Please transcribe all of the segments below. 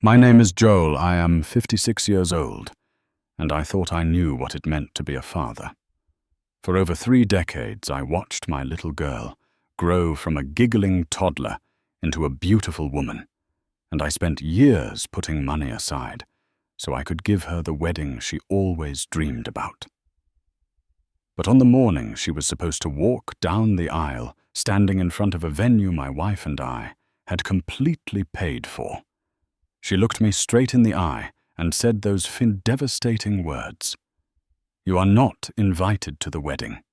My name is Joel. I am 56 years old, and I thought I knew what it meant to be a father. For over 3 decades, I watched my little girl grow from a giggling toddler into a beautiful woman, and I spent years putting money aside so I could give her the wedding she always dreamed about. But on the morning she was supposed to walk down the aisle, standing in front of a venue my wife and I had completely paid for, she looked me straight in the eye and said those devastating words, "You are not invited to the wedding."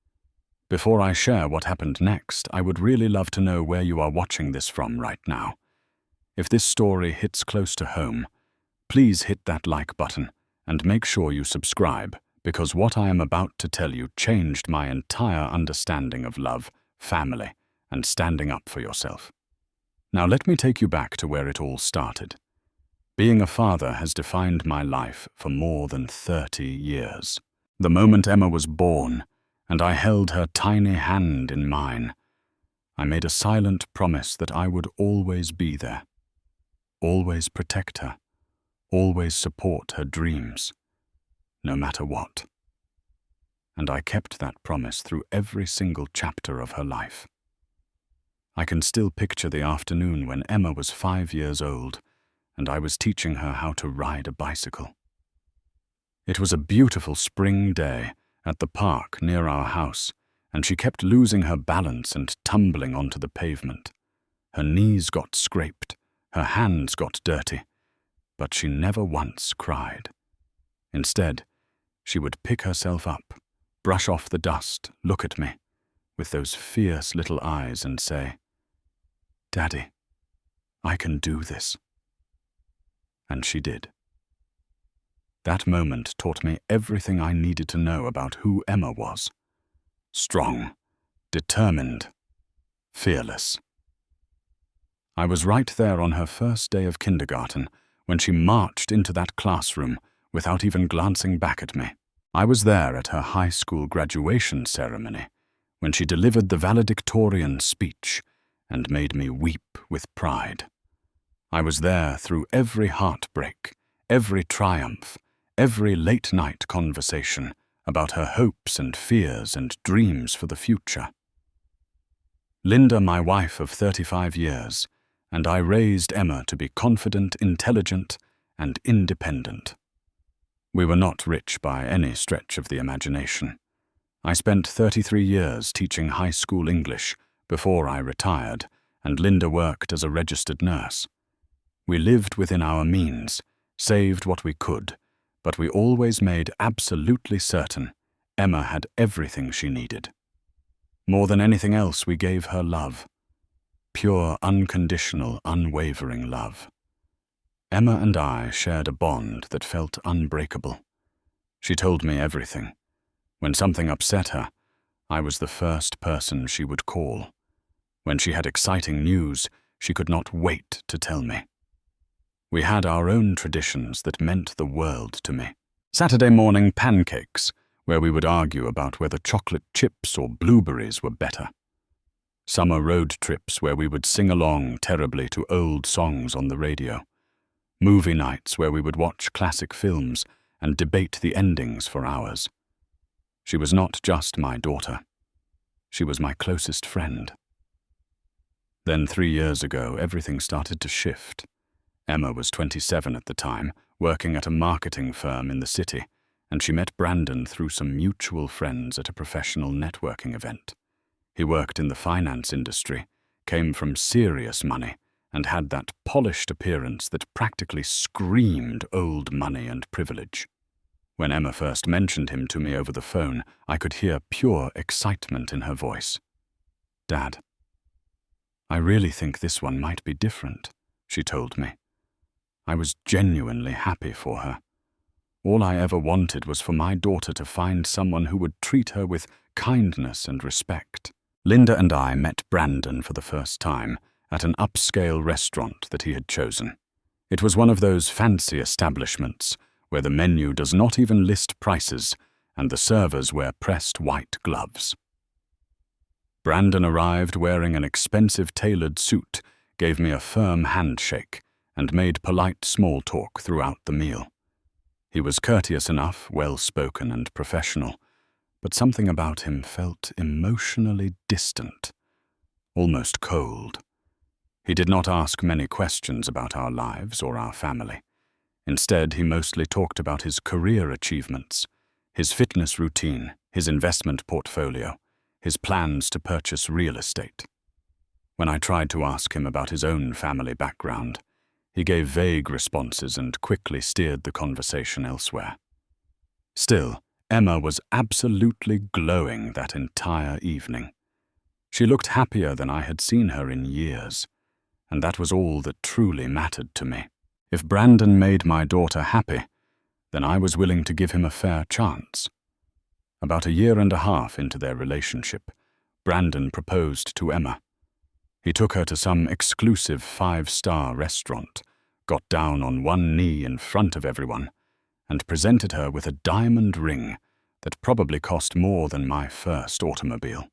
Before I share what happened next, I would really love to know where you are watching this from right now. If this story hits close to home, please hit that like button and make sure you subscribe, because what I am about to tell you changed my entire understanding of love, family, and standing up for yourself. Now let me take you back to where it all started. Being a father has defined my life for more than 30 years. The moment Emma was born, and I held her tiny hand in mine, I made a silent promise that I would always be there, always protect her, always support her dreams, no matter what. And I kept that promise through every single chapter of her life. I can still picture the afternoon when Emma was 5 years old, and I was teaching her how to ride a bicycle. It was a beautiful spring day at the park near our house, and she kept losing her balance and tumbling onto the pavement. Her knees got scraped, her hands got dirty, but she never once cried. Instead, she would pick herself up, brush off the dust, look at me with those fierce little eyes and say, "Daddy, I can do this." And she did. That moment taught me everything I needed to know about who Emma was. Strong, determined, fearless. I was right there on her first day of kindergarten when she marched into that classroom without even glancing back at me. I was there at her high school graduation ceremony when she delivered the valedictorian speech and made me weep with pride. I was there through every heartbreak, every triumph, every late-night conversation about her hopes and fears and dreams for the future. Linda, my wife of 35 years, and I raised Emma to be confident, intelligent, and independent. We were not rich by any stretch of the imagination. I spent 33 years teaching high school English before I retired, and Linda worked as a registered nurse. We lived within our means, saved what we could, but we always made absolutely certain Emma had everything she needed. More than anything else, we gave her love. Pure, unconditional, unwavering love. Emma and I shared a bond that felt unbreakable. She told me everything. When something upset her, I was the first person she would call. When she had exciting news, she could not wait to tell me. We had our own traditions that meant the world to me. Saturday morning pancakes, where we would argue about whether chocolate chips or blueberries were better. Summer road trips where we would sing along terribly to old songs on the radio. Movie nights where we would watch classic films and debate the endings for hours. She was not just my daughter. She was my closest friend. Then 3 years ago, everything started to shift. Emma was 27 at the time, working at a marketing firm in the city, and she met Brandon through some mutual friends at a professional networking event. He worked in the finance industry, came from serious money, and had that polished appearance that practically screamed old money and privilege. When Emma first mentioned him to me over the phone, I could hear pure excitement in her voice. "Dad, I really think this one might be different," she told me. I was genuinely happy for her. All I ever wanted was for my daughter to find someone who would treat her with kindness and respect. Linda and I met Brandon for the first time at an upscale restaurant that he had chosen. It was one of those fancy establishments where the menu does not even list prices and the servers wear pressed white gloves. Brandon arrived wearing an expensive tailored suit, gave me a firm handshake, and made polite small talk throughout the meal. He was courteous enough, well-spoken and professional, but something about him felt emotionally distant, almost cold. He did not ask many questions about our lives or our family. Instead, he mostly talked about his career achievements, his fitness routine, his investment portfolio, his plans to purchase real estate. When I tried to ask him about his own family background, he gave vague responses and quickly steered the conversation elsewhere. Still, Emma was absolutely glowing that entire evening. She looked happier than I had seen her in years, and that was all that truly mattered to me. If Brandon made my daughter happy, then I was willing to give him a fair chance. About 1.5 years into their relationship, Brandon proposed to Emma. He took her to some exclusive 5-star restaurant, got down on one knee in front of everyone, and presented her with a diamond ring that probably cost more than my first automobile.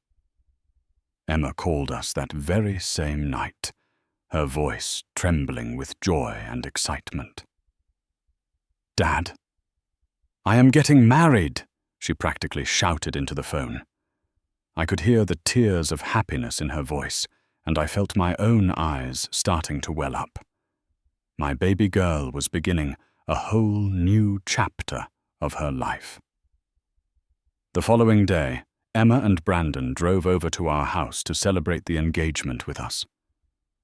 Emma called us that very same night, her voice trembling with joy and excitement. "Dad, I am getting married," she practically shouted into the phone. I could hear the tears of happiness in her voice, and I felt my own eyes starting to well up. My baby girl was beginning a whole new chapter of her life. The following day, Emma and Brandon drove over to our house to celebrate the engagement with us.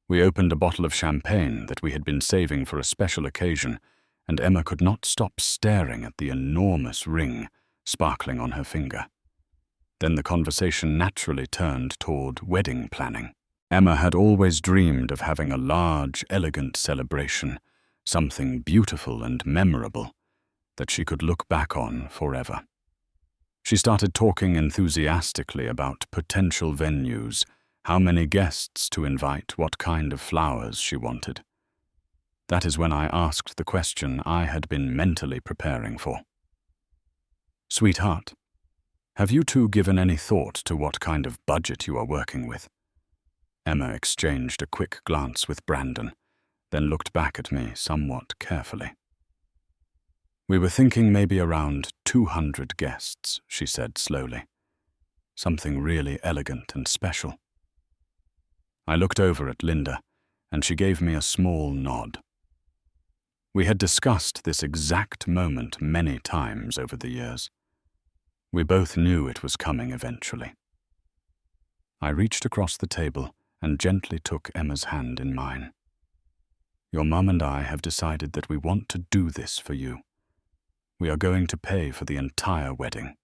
We opened a bottle of champagne that we had been saving for a special occasion, and Emma could not stop staring at the enormous ring sparkling on her finger. Then the conversation naturally turned toward wedding planning. Emma had always dreamed of having a large, elegant celebration, something beautiful and memorable that she could look back on forever. She started talking enthusiastically about potential venues, how many guests to invite, what kind of flowers she wanted. That is when I asked the question I had been mentally preparing for. "Sweetheart, have you two given any thought to what kind of budget you are working with?" Emma exchanged a quick glance with Brandon, then looked back at me somewhat carefully. "We were thinking maybe around 200 guests," she said slowly. "Something really elegant and special." I looked over at Linda, and she gave me a small nod. We had discussed this exact moment many times over the years. We both knew it was coming eventually. I reached across the table and gently took Emma's hand in mine. "Your mum and I have decided that we want to do this for you. We are going to pay for the entire wedding."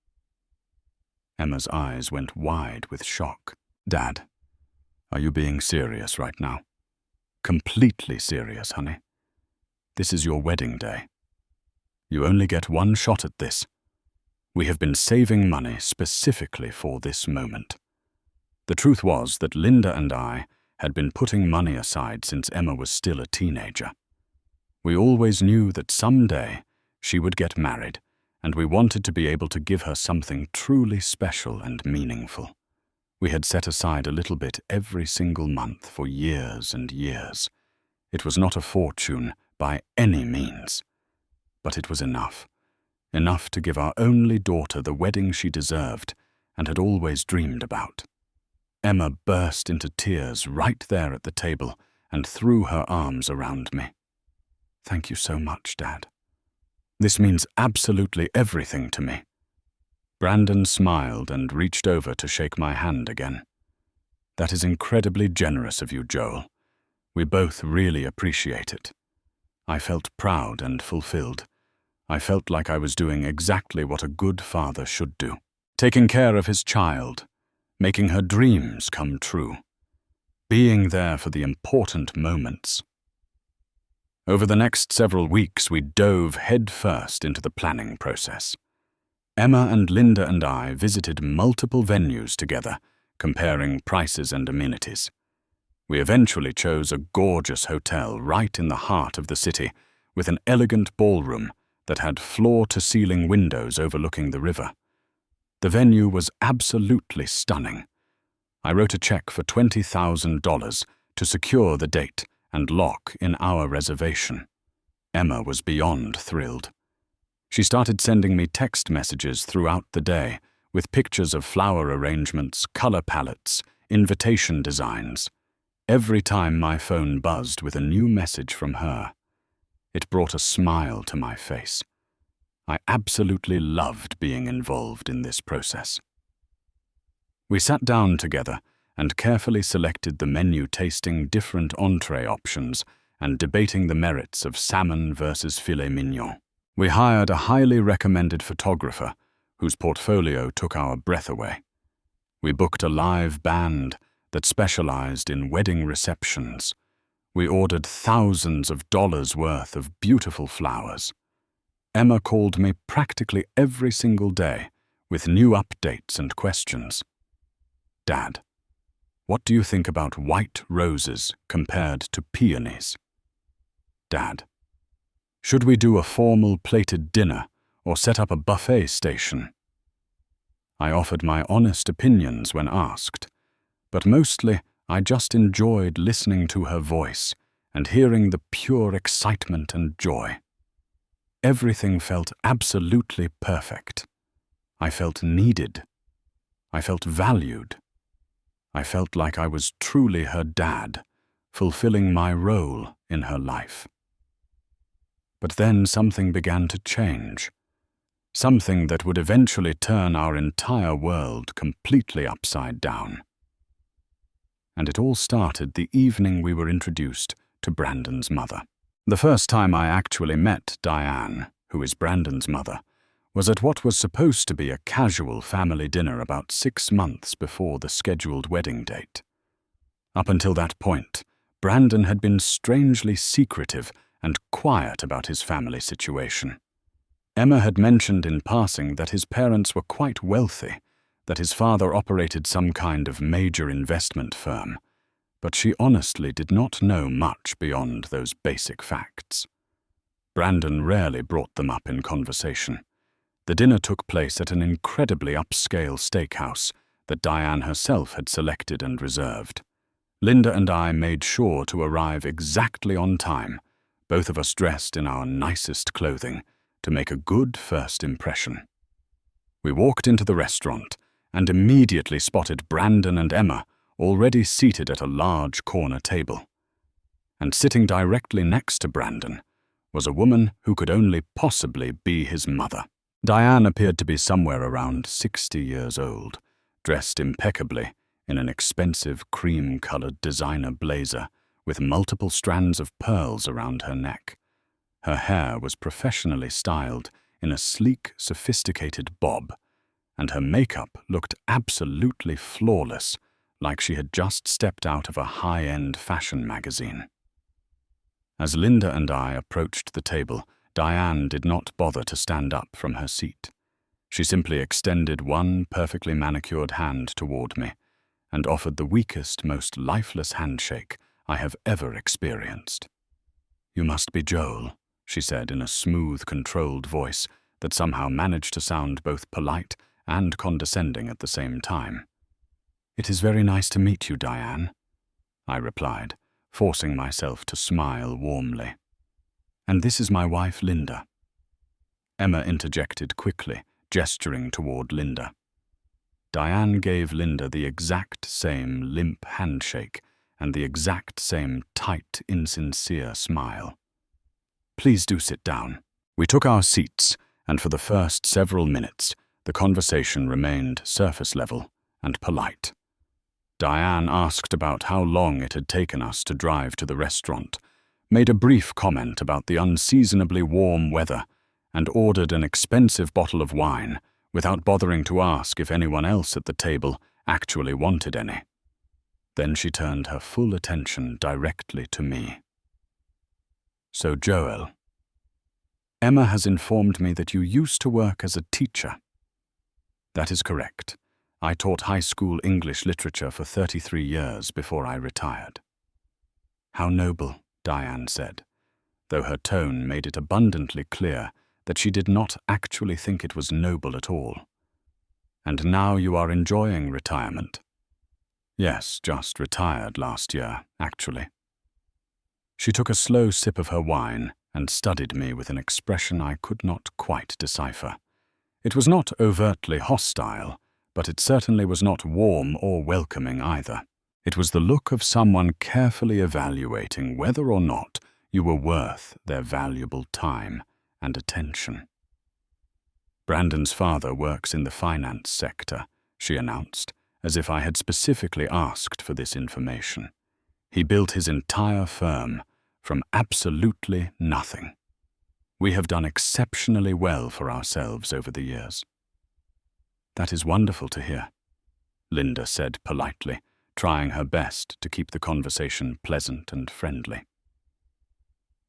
Emma's eyes went wide with shock. "Dad, are you being serious right now?" "Completely serious, honey. This is your wedding day. You only get one shot at this. We have been saving money specifically for this moment." The truth was that Linda and I had been putting money aside since Emma was still a teenager. We always knew that someday she would get married, and we wanted to be able to give her something truly special and meaningful. We had set aside a little bit every single month for years and years. It was not a fortune by any means, but it was enough. Enough to give our only daughter the wedding she deserved and had always dreamed about. Emma burst into tears right there at the table and threw her arms around me. "Thank you so much, Dad. This means absolutely everything to me." Brandon smiled and reached over to shake my hand again. "That is incredibly generous of you, Joel. We both really appreciate it." I felt proud and fulfilled. I felt like I was doing exactly what a good father should do. Taking care of his child, making her dreams come true, being there for the important moments. Over the next several weeks, we dove headfirst into the planning process. Emma and Linda and I visited multiple venues together, comparing prices and amenities. We eventually chose a gorgeous hotel right in the heart of the city, with an elegant ballroom that had floor-to-ceiling windows overlooking the river. The venue was absolutely stunning. I wrote a check for $20,000 to secure the date and lock in our reservation. Emma was beyond thrilled. She started sending me text messages throughout the day with pictures of flower arrangements, color palettes, invitation designs. Every time my phone buzzed with a new message from her, it brought a smile to my face. I absolutely loved being involved in this process. We sat down together and carefully selected the menu, tasting different entree options and debating the merits of salmon versus filet mignon. We hired a highly recommended photographer whose portfolio took our breath away. We booked a live band that specialized in wedding receptions. We ordered thousands of dollars worth of beautiful flowers. Emma called me practically every single day with new updates and questions. Dad, what do you think about white roses compared to peonies? Dad, should we do a formal plated dinner or set up a buffet station? I offered my honest opinions when asked, but mostly I just enjoyed listening to her voice and hearing the pure excitement and joy. Everything felt absolutely perfect. I felt needed. I felt valued. I felt like I was truly her dad, fulfilling my role in her life. But then something began to change. Something that would eventually turn our entire world completely upside down. And it all started the evening we were introduced to Brandon's mother. The first time I actually met Diane, who is Brandon's mother, was at what was supposed to be a casual family dinner about 6 months before the scheduled wedding date. Up until that point, Brandon had been strangely secretive and quiet about his family situation. Emma had mentioned in passing that his parents were quite wealthy, that his father operated some kind of major investment firm, but she honestly did not know much beyond those basic facts. Brandon rarely brought them up in conversation. The dinner took place at an incredibly upscale steakhouse that Diane herself had selected and reserved. Linda and I made sure to arrive exactly on time, both of us dressed in our nicest clothing, to make a good first impression. We walked into the restaurant and immediately spotted Brandon and Emma already seated at a large corner table. And sitting directly next to Brandon was a woman who could only possibly be his mother. Diane appeared to be somewhere around 60 years old, dressed impeccably in an expensive cream-colored designer blazer with multiple strands of pearls around her neck. Her hair was professionally styled in a sleek, sophisticated bob, and her makeup looked absolutely flawless, like she had just stepped out of a high-end fashion magazine. As Linda and I approached the table, Diane did not bother to stand up from her seat. She simply extended one perfectly manicured hand toward me and offered the weakest, most lifeless handshake I have ever experienced. "You must be Joel," she said in a smooth, controlled voice that somehow managed to sound both polite and condescending at the same time. "It is very nice to meet you, Diane," I replied, forcing myself to smile warmly. "And this is my wife, Linda." Emma interjected quickly, gesturing toward Linda. Diane gave Linda the exact same limp handshake and the exact same tight, insincere smile. "Please do sit down." We took our seats, and for the first several minutes, the conversation remained surface level and polite. Diane asked about how long it had taken us to drive to the restaurant, made a brief comment about the unseasonably warm weather, and ordered an expensive bottle of wine without bothering to ask if anyone else at the table actually wanted any. Then she turned her full attention directly to me. "So, Joel, Emma has informed me that you used to work as a teacher." "That is correct. I taught high school English literature for 33 years before I retired." "How noble," Diane said, though her tone made it abundantly clear that she did not actually think it was noble at all. "And now you are enjoying retirement?" "Yes, just retired last year, actually." She took a slow sip of her wine and studied me with an expression I could not quite decipher. It was not overtly hostile, but it certainly was not warm or welcoming either. It was the look of someone carefully evaluating whether or not you were worth their valuable time and attention. "Brandon's father works in the finance sector," she announced, as if I had specifically asked for this information. "He built his entire firm from absolutely nothing. We have done exceptionally well for ourselves over the years." "That is wonderful to hear," Linda said politely, trying her best to keep the conversation pleasant and friendly.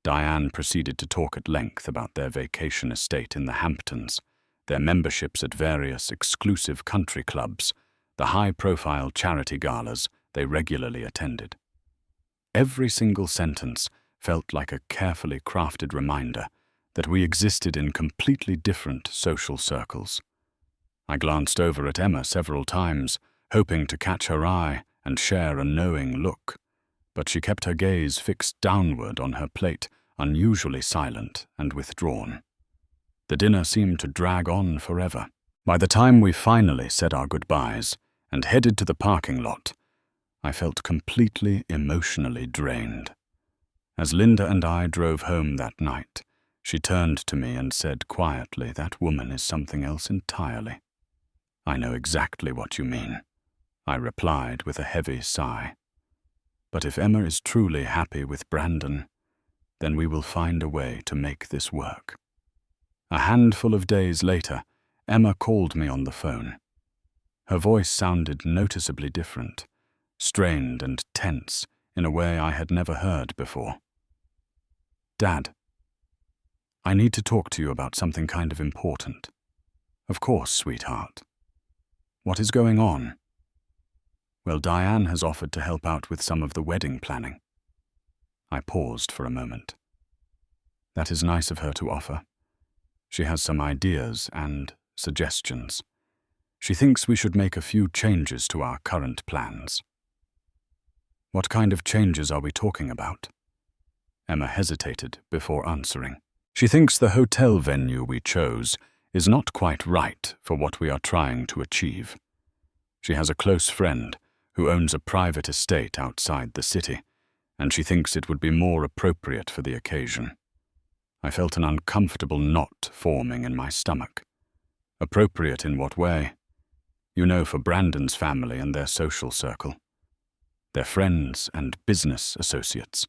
Diane proceeded to talk at length about their vacation estate in the Hamptons, their memberships at various exclusive country clubs, the high-profile charity galas they regularly attended. Every single sentence felt like a carefully crafted reminder that we existed in completely different social circles. I glanced over at Emma several times, hoping to catch her eye and share a knowing look, but she kept her gaze fixed downward on her plate, unusually silent and withdrawn. The dinner seemed to drag on forever. By the time we finally said our goodbyes and headed to the parking lot, I felt completely emotionally drained. As Linda and I drove home that night, she turned to me and said quietly, "That woman is something else entirely." "I know exactly what you mean," I replied with a heavy sigh. "But if Emma is truly happy with Brandon, then we will find a way to make this work." A handful of days later, Emma called me on the phone. Her voice sounded noticeably different, strained and tense in a way I had never heard before. "Dad, I need to talk to you about something kind of important." "Of course, sweetheart. What is going on?" "Well, Diane has offered to help out with some of the wedding planning." I paused for a moment. "That is nice of her to offer. She has some ideas and suggestions. She thinks we should make a few changes to our current plans." "What kind of changes are we talking about?" Emma hesitated before answering. "She thinks the hotel venue we chose is not quite right for what we are trying to achieve. She has a close friend who owns a private estate outside the city, and she thinks it would be more appropriate for the occasion." I felt an uncomfortable knot forming in my stomach. Appropriate in what way? You know, for Brandon's family and their social circle. Their friends and business associates.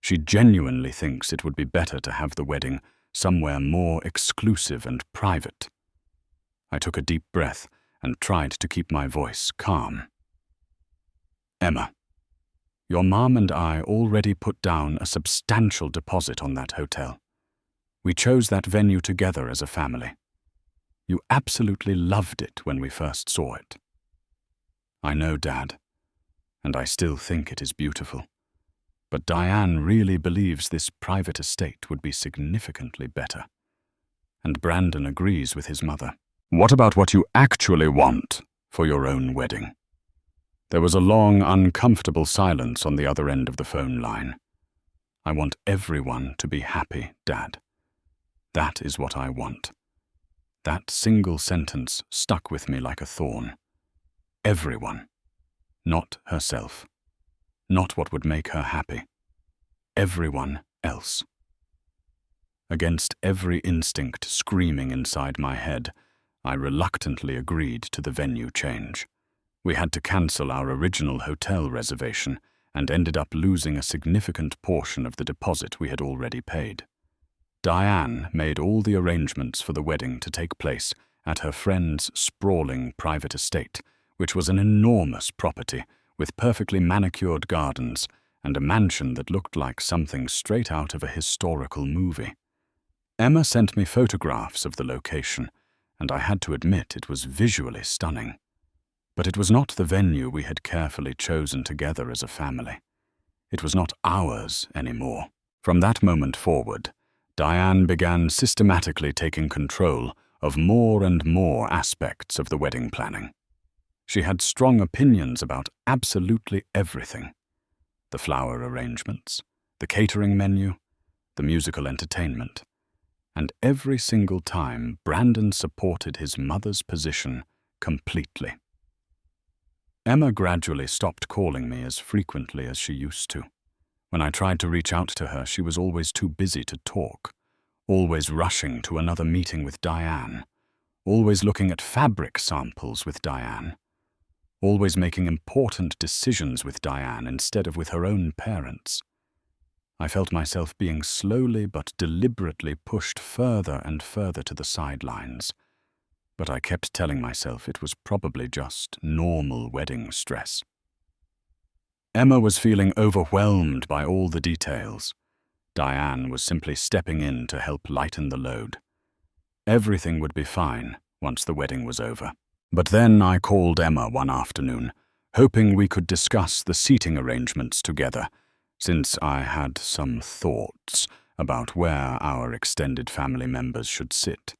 She genuinely thinks it would be better to have the wedding somewhere more exclusive and private. I took a deep breath and tried to keep my voice calm. "Emma, your mom and I already put down a substantial deposit on that hotel. We chose that venue together as a family. You absolutely loved it when we first saw it." "I know, Dad, and I still think it is beautiful. But Diane really believes this private estate would be significantly better. And Brandon agrees with his mother." "What about what you actually want for your own wedding?" There was a long, uncomfortable silence on the other end of the phone line. "I want everyone to be happy, Dad. That is what I want." That single sentence stuck with me like a thorn. Everyone. Not herself. Not what would make her happy. Everyone else. Against every instinct screaming inside my head, I reluctantly agreed to the venue change. We had to cancel our original hotel reservation and ended up losing a significant portion of the deposit we had already paid. Diane made all the arrangements for the wedding to take place at her friend's sprawling private estate, which was an enormous property with perfectly manicured gardens and a mansion that looked like something straight out of a historical movie. Emma sent me photographs of the location, and I had to admit it was visually stunning. But it was not the venue we had carefully chosen together as a family. It was not ours anymore. From that moment forward, Diane began systematically taking control of more and more aspects of the wedding planning. She had strong opinions about absolutely everything. The flower arrangements, the catering menu, the musical entertainment. And every single time, Brandon supported his mother's position completely. Emma gradually stopped calling me as frequently as she used to. When I tried to reach out to her, she was always too busy to talk, always rushing to another meeting with Diane, always looking at fabric samples with Diane, always making important decisions with Diane instead of with her own parents. I felt myself being slowly but deliberately pushed further and further to the sidelines, but I kept telling myself it was probably just normal wedding stress. Emma was feeling overwhelmed by all the details. Diane was simply stepping in to help lighten the load. Everything would be fine once the wedding was over. But then I called Emma one afternoon, hoping we could discuss the seating arrangements together, since I had some thoughts about where our extended family members should sit.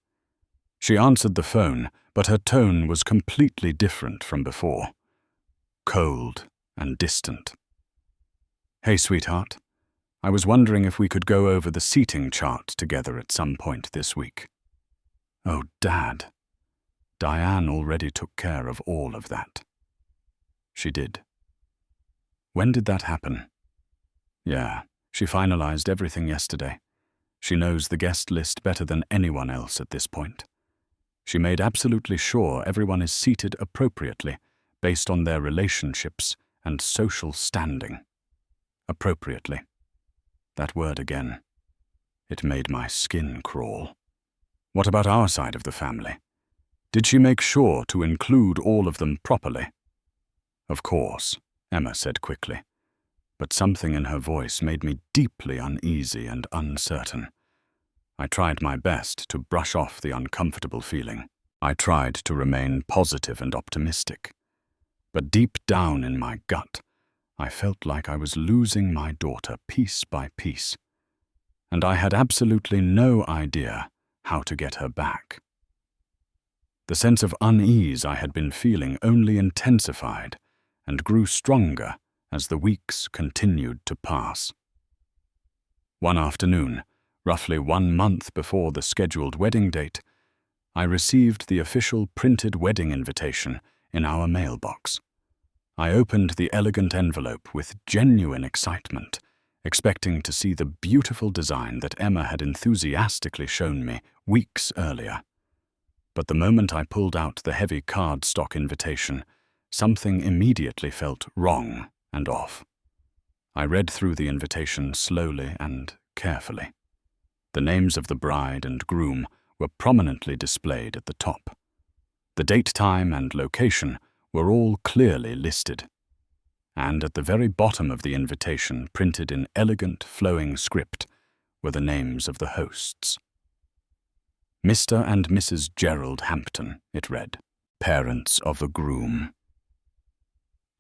She answered the phone, but her tone was completely different from before. Cold and distant. "Hey, sweetheart. I was wondering if we could go over the seating chart together at some point this week." Oh, Dad. Diane already took care of all of that. She did. When did that happen? Yeah, she finalized everything yesterday. She knows the guest list better than anyone else at this point. She made absolutely sure everyone is seated appropriately, based on their relationships and social standing. Appropriately. That word again. It made my skin crawl. What about our side of the family? Did she make sure to include all of them properly? Of course, Emma said quickly, but something in her voice made me deeply uneasy and uncertain. I tried my best to brush off the uncomfortable feeling. I tried to remain positive and optimistic. But deep down in my gut, I felt like I was losing my daughter piece by piece, and I had absolutely no idea how to get her back. The sense of unease I had been feeling only intensified and grew stronger as the weeks continued to pass. One afternoon, roughly 1 month before the scheduled wedding date, I received the official printed wedding invitation in our mailbox. I opened the elegant envelope with genuine excitement, expecting to see the beautiful design that Emma had enthusiastically shown me weeks earlier. But the moment I pulled out the heavy cardstock invitation, something immediately felt wrong and off. I read through the invitation slowly and carefully. The names of the bride and groom were prominently displayed at the top. The date, time, and location were all clearly listed. And at the very bottom of the invitation, printed in elegant, flowing script, were the names of the hosts. Mr. and Mrs. Gerald Hampton, it read, parents of the groom.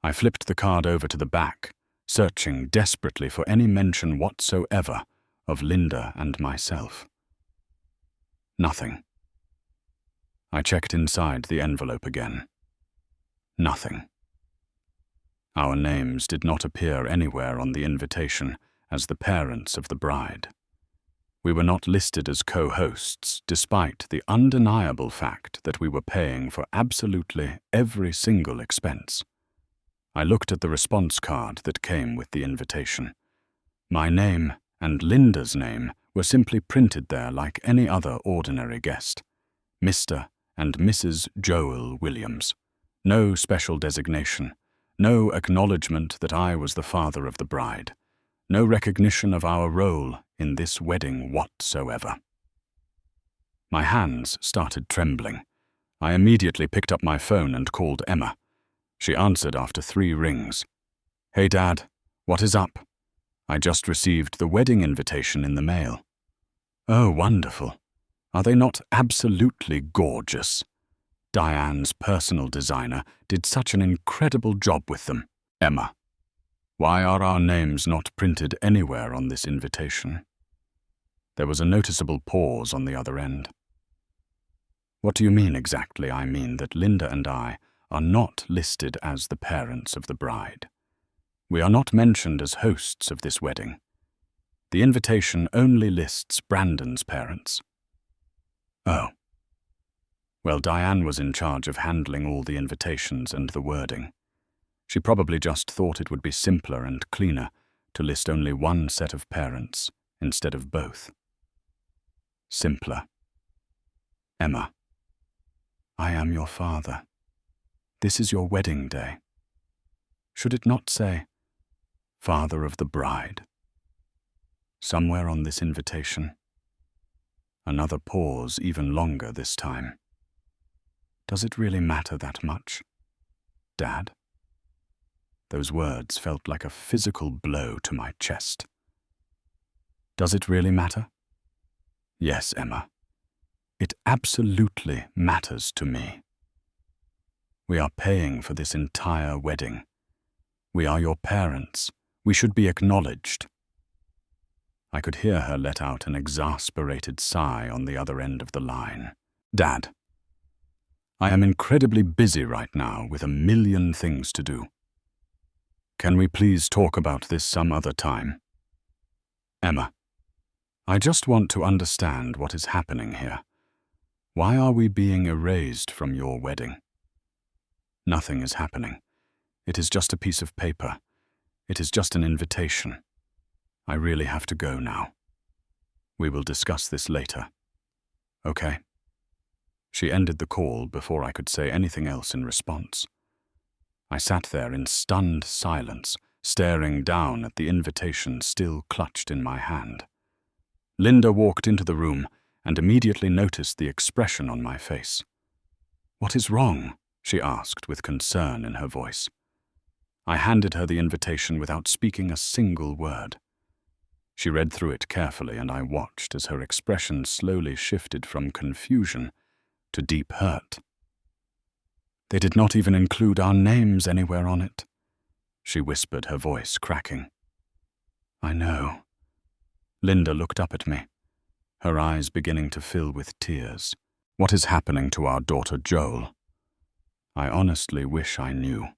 I flipped the card over to the back, searching desperately for any mention whatsoever of Linda and myself. Nothing. I checked inside the envelope again. Nothing. Our names did not appear anywhere on the invitation as the parents of the bride. We were not listed as co-hosts, despite the undeniable fact that we were paying for absolutely every single expense. I looked at the response card that came with the invitation. My name and Linda's name were simply printed there like any other ordinary guest. Mr. and Mrs. Joel Williams. No special designation. No acknowledgement that I was the father of the bride. No recognition of our role in this wedding whatsoever. My hands started trembling. I immediately picked up my phone and called Emma. She answered after 3 rings. "Hey, Dad, what is up? I just received the wedding invitation in the mail." "Oh, wonderful. Are they not absolutely gorgeous? Diane's personal designer did such an incredible job with them." "Emma, why are our names not printed anywhere on this invitation?" There was a noticeable pause on the other end. "What do you mean exactly?" "I mean that Linda and I are not listed as the parents of the bride. We are not mentioned as hosts of this wedding. The invitation only lists Brandon's parents. Oh. Well, Diane was in charge of handling all the invitations and the wording. She probably just thought it would be simpler and cleaner to list only one set of parents instead of both. Simpler. Emma. I am your father. This is your wedding day. Should it not say, father of the bride? Somewhere on this invitation. Another pause, even longer this time. Does it really matter that much? Dad? Those words felt like a physical blow to my chest. Does it really matter? Yes, Emma. It absolutely matters to me. We are paying for this entire wedding. We are your parents. We should be acknowledged. I could hear her let out an exasperated sigh on the other end of the line. Dad, I am incredibly busy right now with a million things to do. Can we please talk about this some other time? Emma, I just want to understand what is happening here. Why are we being erased from your wedding? Nothing is happening. It is just a piece of paper. It is just an invitation. I really have to go now. We will discuss this later. Okay? She ended the call before I could say anything else in response. I sat there in stunned silence, staring down at the invitation still clutched in my hand. Linda walked into the room and immediately noticed the expression on my face. What is wrong? She asked with concern in her voice. I handed her the invitation without speaking a single word. She read through it carefully, and I watched as her expression slowly shifted from confusion to deep hurt. They did not even include our names anywhere on it, she whispered, her voice cracking. I know. Linda looked up at me, her eyes beginning to fill with tears. What is happening to our daughter Joel? I honestly wish I knew.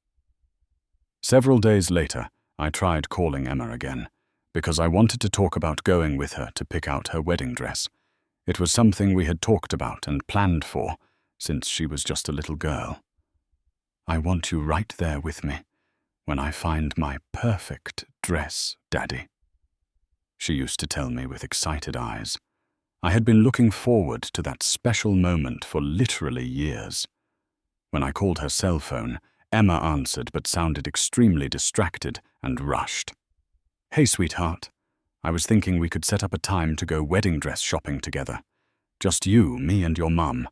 Several days later, I tried calling Emma again, because I wanted to talk about going with her to pick out her wedding dress. It was something we had talked about and planned for since she was just a little girl. I want you right there with me when I find my perfect dress, Daddy, she used to tell me with excited eyes. I had been looking forward to that special moment for literally years. When I called her cell phone, Emma answered but sounded extremely distracted and rushed. Hey, sweetheart. I was thinking we could set up a time to go wedding dress shopping together. Just you, me, and your mum,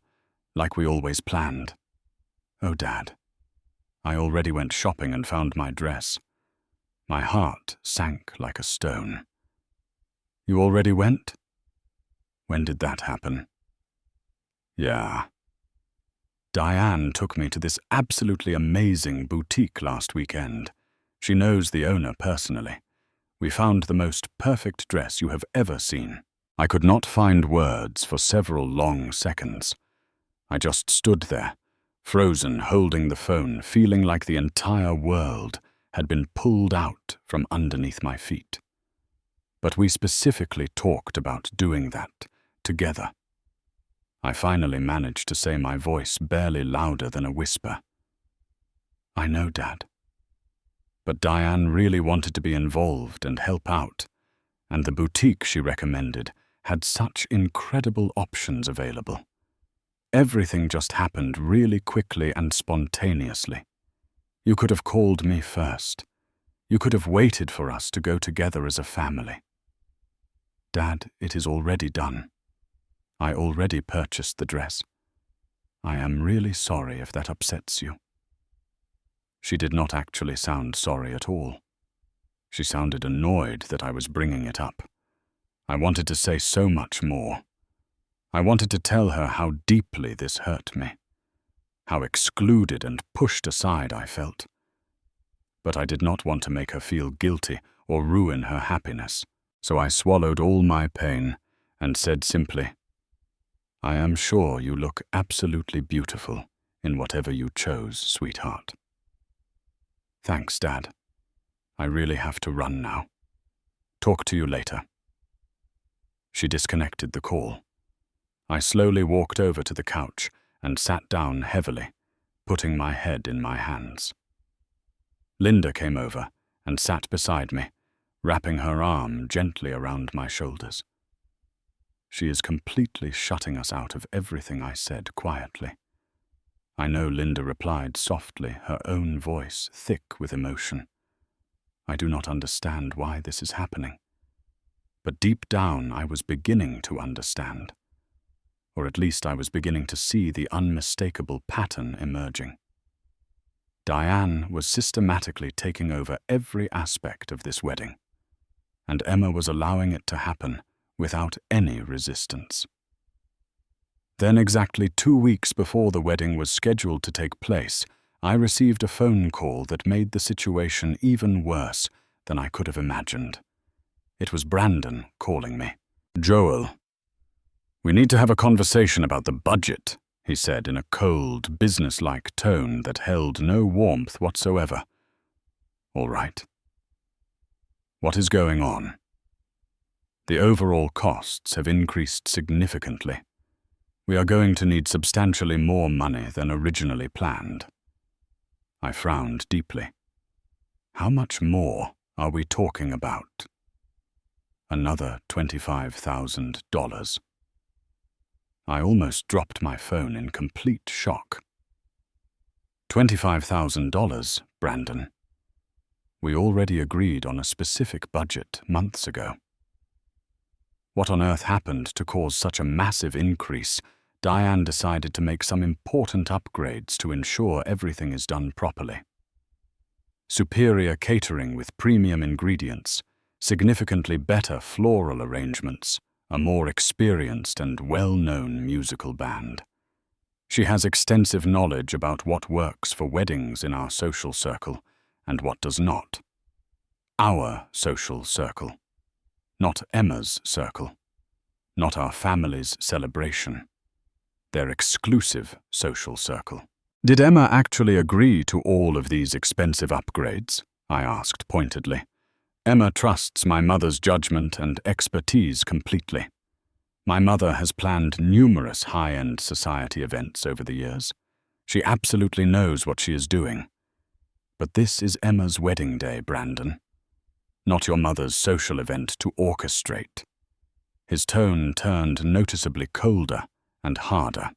like we always planned. Oh, Dad. I already went shopping and found my dress. My heart sank like a stone. You already went? When did that happen? Yeah. Diane took me to this absolutely amazing boutique last weekend. She knows the owner personally. We found the most perfect dress you have ever seen. I could not find words for several long seconds. I just stood there, frozen, holding the phone, feeling like the entire world had been pulled out from underneath my feet. But we specifically talked about doing that together. I finally managed to say, my voice barely louder than a whisper. I know, Dad. But Diane really wanted to be involved and help out, and the boutique she recommended had such incredible options available. Everything just happened really quickly and spontaneously. You could have called me first. You could have waited for us to go together as a family. Dad, it is already done. I already purchased the dress. I am really sorry if that upsets you. She did not actually sound sorry at all. She sounded annoyed that I was bringing it up. I wanted to say so much more. I wanted to tell her how deeply this hurt me, how excluded and pushed aside I felt. But I did not want to make her feel guilty or ruin her happiness, so I swallowed all my pain and said simply, I am sure you look absolutely beautiful in whatever you chose, sweetheart. Thanks, Dad. I really have to run now. Talk to you later. She disconnected the call. I slowly walked over to the couch and sat down heavily, putting my head in my hands. Linda came over and sat beside me, wrapping her arm gently around my shoulders. She is completely shutting us out of everything I said quietly. I know Linda replied softly, her own voice thick with emotion. I do not understand why this is happening. But deep down I was beginning to understand. Or at least I was beginning to see the unmistakable pattern emerging. Diane was systematically taking over every aspect of this wedding, and Emma was allowing it to happen without any resistance. Then, exactly 2 weeks before the wedding was scheduled to take place, I received a phone call that made the situation even worse than I could have imagined. It was Brandon calling me. "Joel, we need to have a conversation about the budget," he said in a cold, businesslike tone that held no warmth whatsoever. "All right. What is going on?" "The overall costs have increased significantly. We are going to need substantially more money than originally planned." I frowned deeply. "How much more are we talking about?" "Another $25,000. I almost dropped my phone in complete shock. $25,000, Brandon. We already agreed on a specific budget months ago. What on earth happened to cause such a massive increase? Diane decided to make some important upgrades to ensure everything is done properly. Superior catering with premium ingredients, significantly better floral arrangements, a more experienced and well-known musical band. She has extensive knowledge about what works for weddings in our social circle and what does not. Our social circle. Not Emma's circle. Not our family's celebration. Their exclusive social circle. "Did Emma actually agree to all of these expensive upgrades?" I asked pointedly. "Emma trusts my mother's judgment and expertise completely. My mother has planned numerous high-end society events over the years. She absolutely knows what she is doing. But this is Emma's wedding day, Brandon. Not your mother's social event to orchestrate." His tone turned noticeably colder and harder.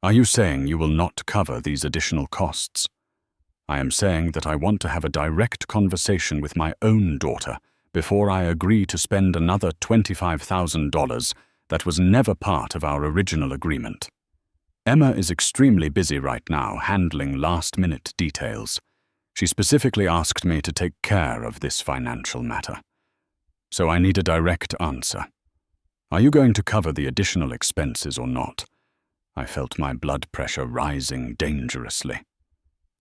"Are you saying you will not cover these additional costs?" "I am saying that I want to have a direct conversation with my own daughter before I agree to spend another $25,000 that was never part of our original agreement. Emma is extremely busy right now handling last-minute details. She specifically asked me to take care of this financial matter. So I need a direct answer. Are you going to cover the additional expenses or not?" I felt my blood pressure rising dangerously.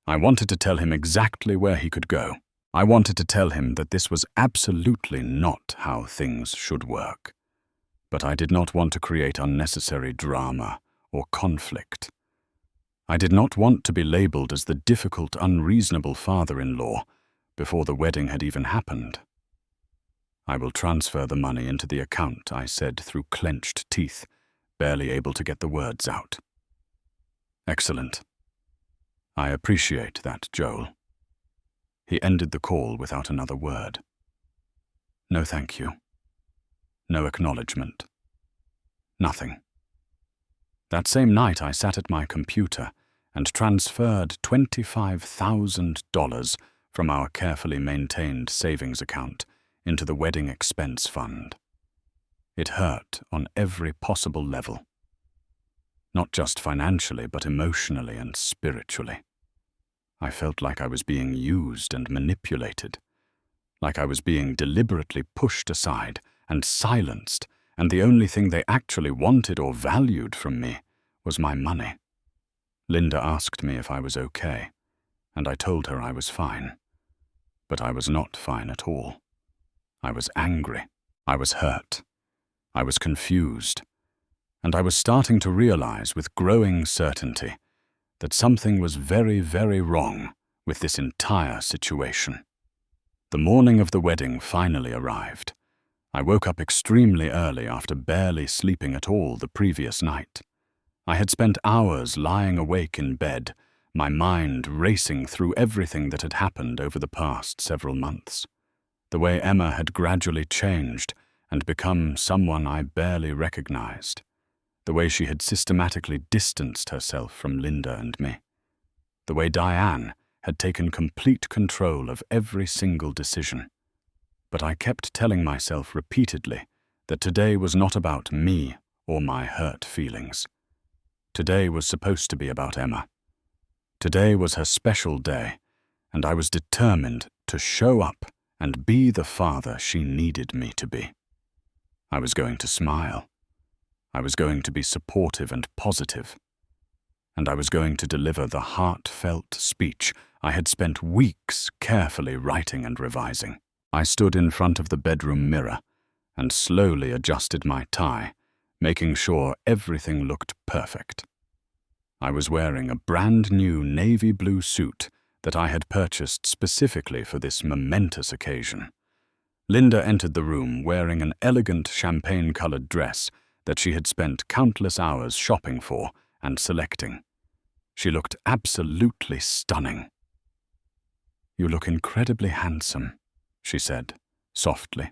I wanted to tell him exactly where he could go. I wanted to tell him that this was absolutely not how things should work. But I did not want to create unnecessary drama or conflict. I did not want to be labeled as the difficult, unreasonable father-in-law before the wedding had even happened. "I will transfer the money into the account," I said through clenched teeth, barely able to get the words out. "Excellent. I appreciate that, Joel." He ended the call without another word. No thank you. No acknowledgement. Nothing. That same night I sat at my computer and transferred $25,000 from our carefully maintained savings account into the wedding expense fund. It hurt on every possible level. Not just financially, but emotionally and spiritually. I felt like I was being used and manipulated, like I was being deliberately pushed aside and silenced, and the only thing they actually wanted or valued from me was my money. Linda asked me if I was okay, and I told her I was fine. But I was not fine at all. I was angry. I was hurt. I was confused. And I was starting to realize with growing certainty that something was very, very wrong with this entire situation. The morning of the wedding finally arrived. I woke up extremely early after barely sleeping at all the previous night. I had spent hours lying awake in bed, my mind racing through everything that had happened over the past several months. The way Emma had gradually changed and become someone I barely recognized. The way she had systematically distanced herself from Linda and me. The way Diane had taken complete control of every single decision. But I kept telling myself repeatedly that today was not about me or my hurt feelings. Today was supposed to be about Emma. Today was her special day, and I was determined to show up and be the father she needed me to be. I was going to smile. I was going to be supportive and positive. And I was going to deliver the heartfelt speech I had spent weeks carefully writing and revising. I stood in front of the bedroom mirror and slowly adjusted my tie, making sure everything looked perfect. I was wearing a brand new navy blue suit that I had purchased specifically for this momentous occasion. Linda entered the room wearing an elegant champagne-colored dress that she had spent countless hours shopping for and selecting. She looked absolutely stunning. "You look incredibly handsome," she said, softly,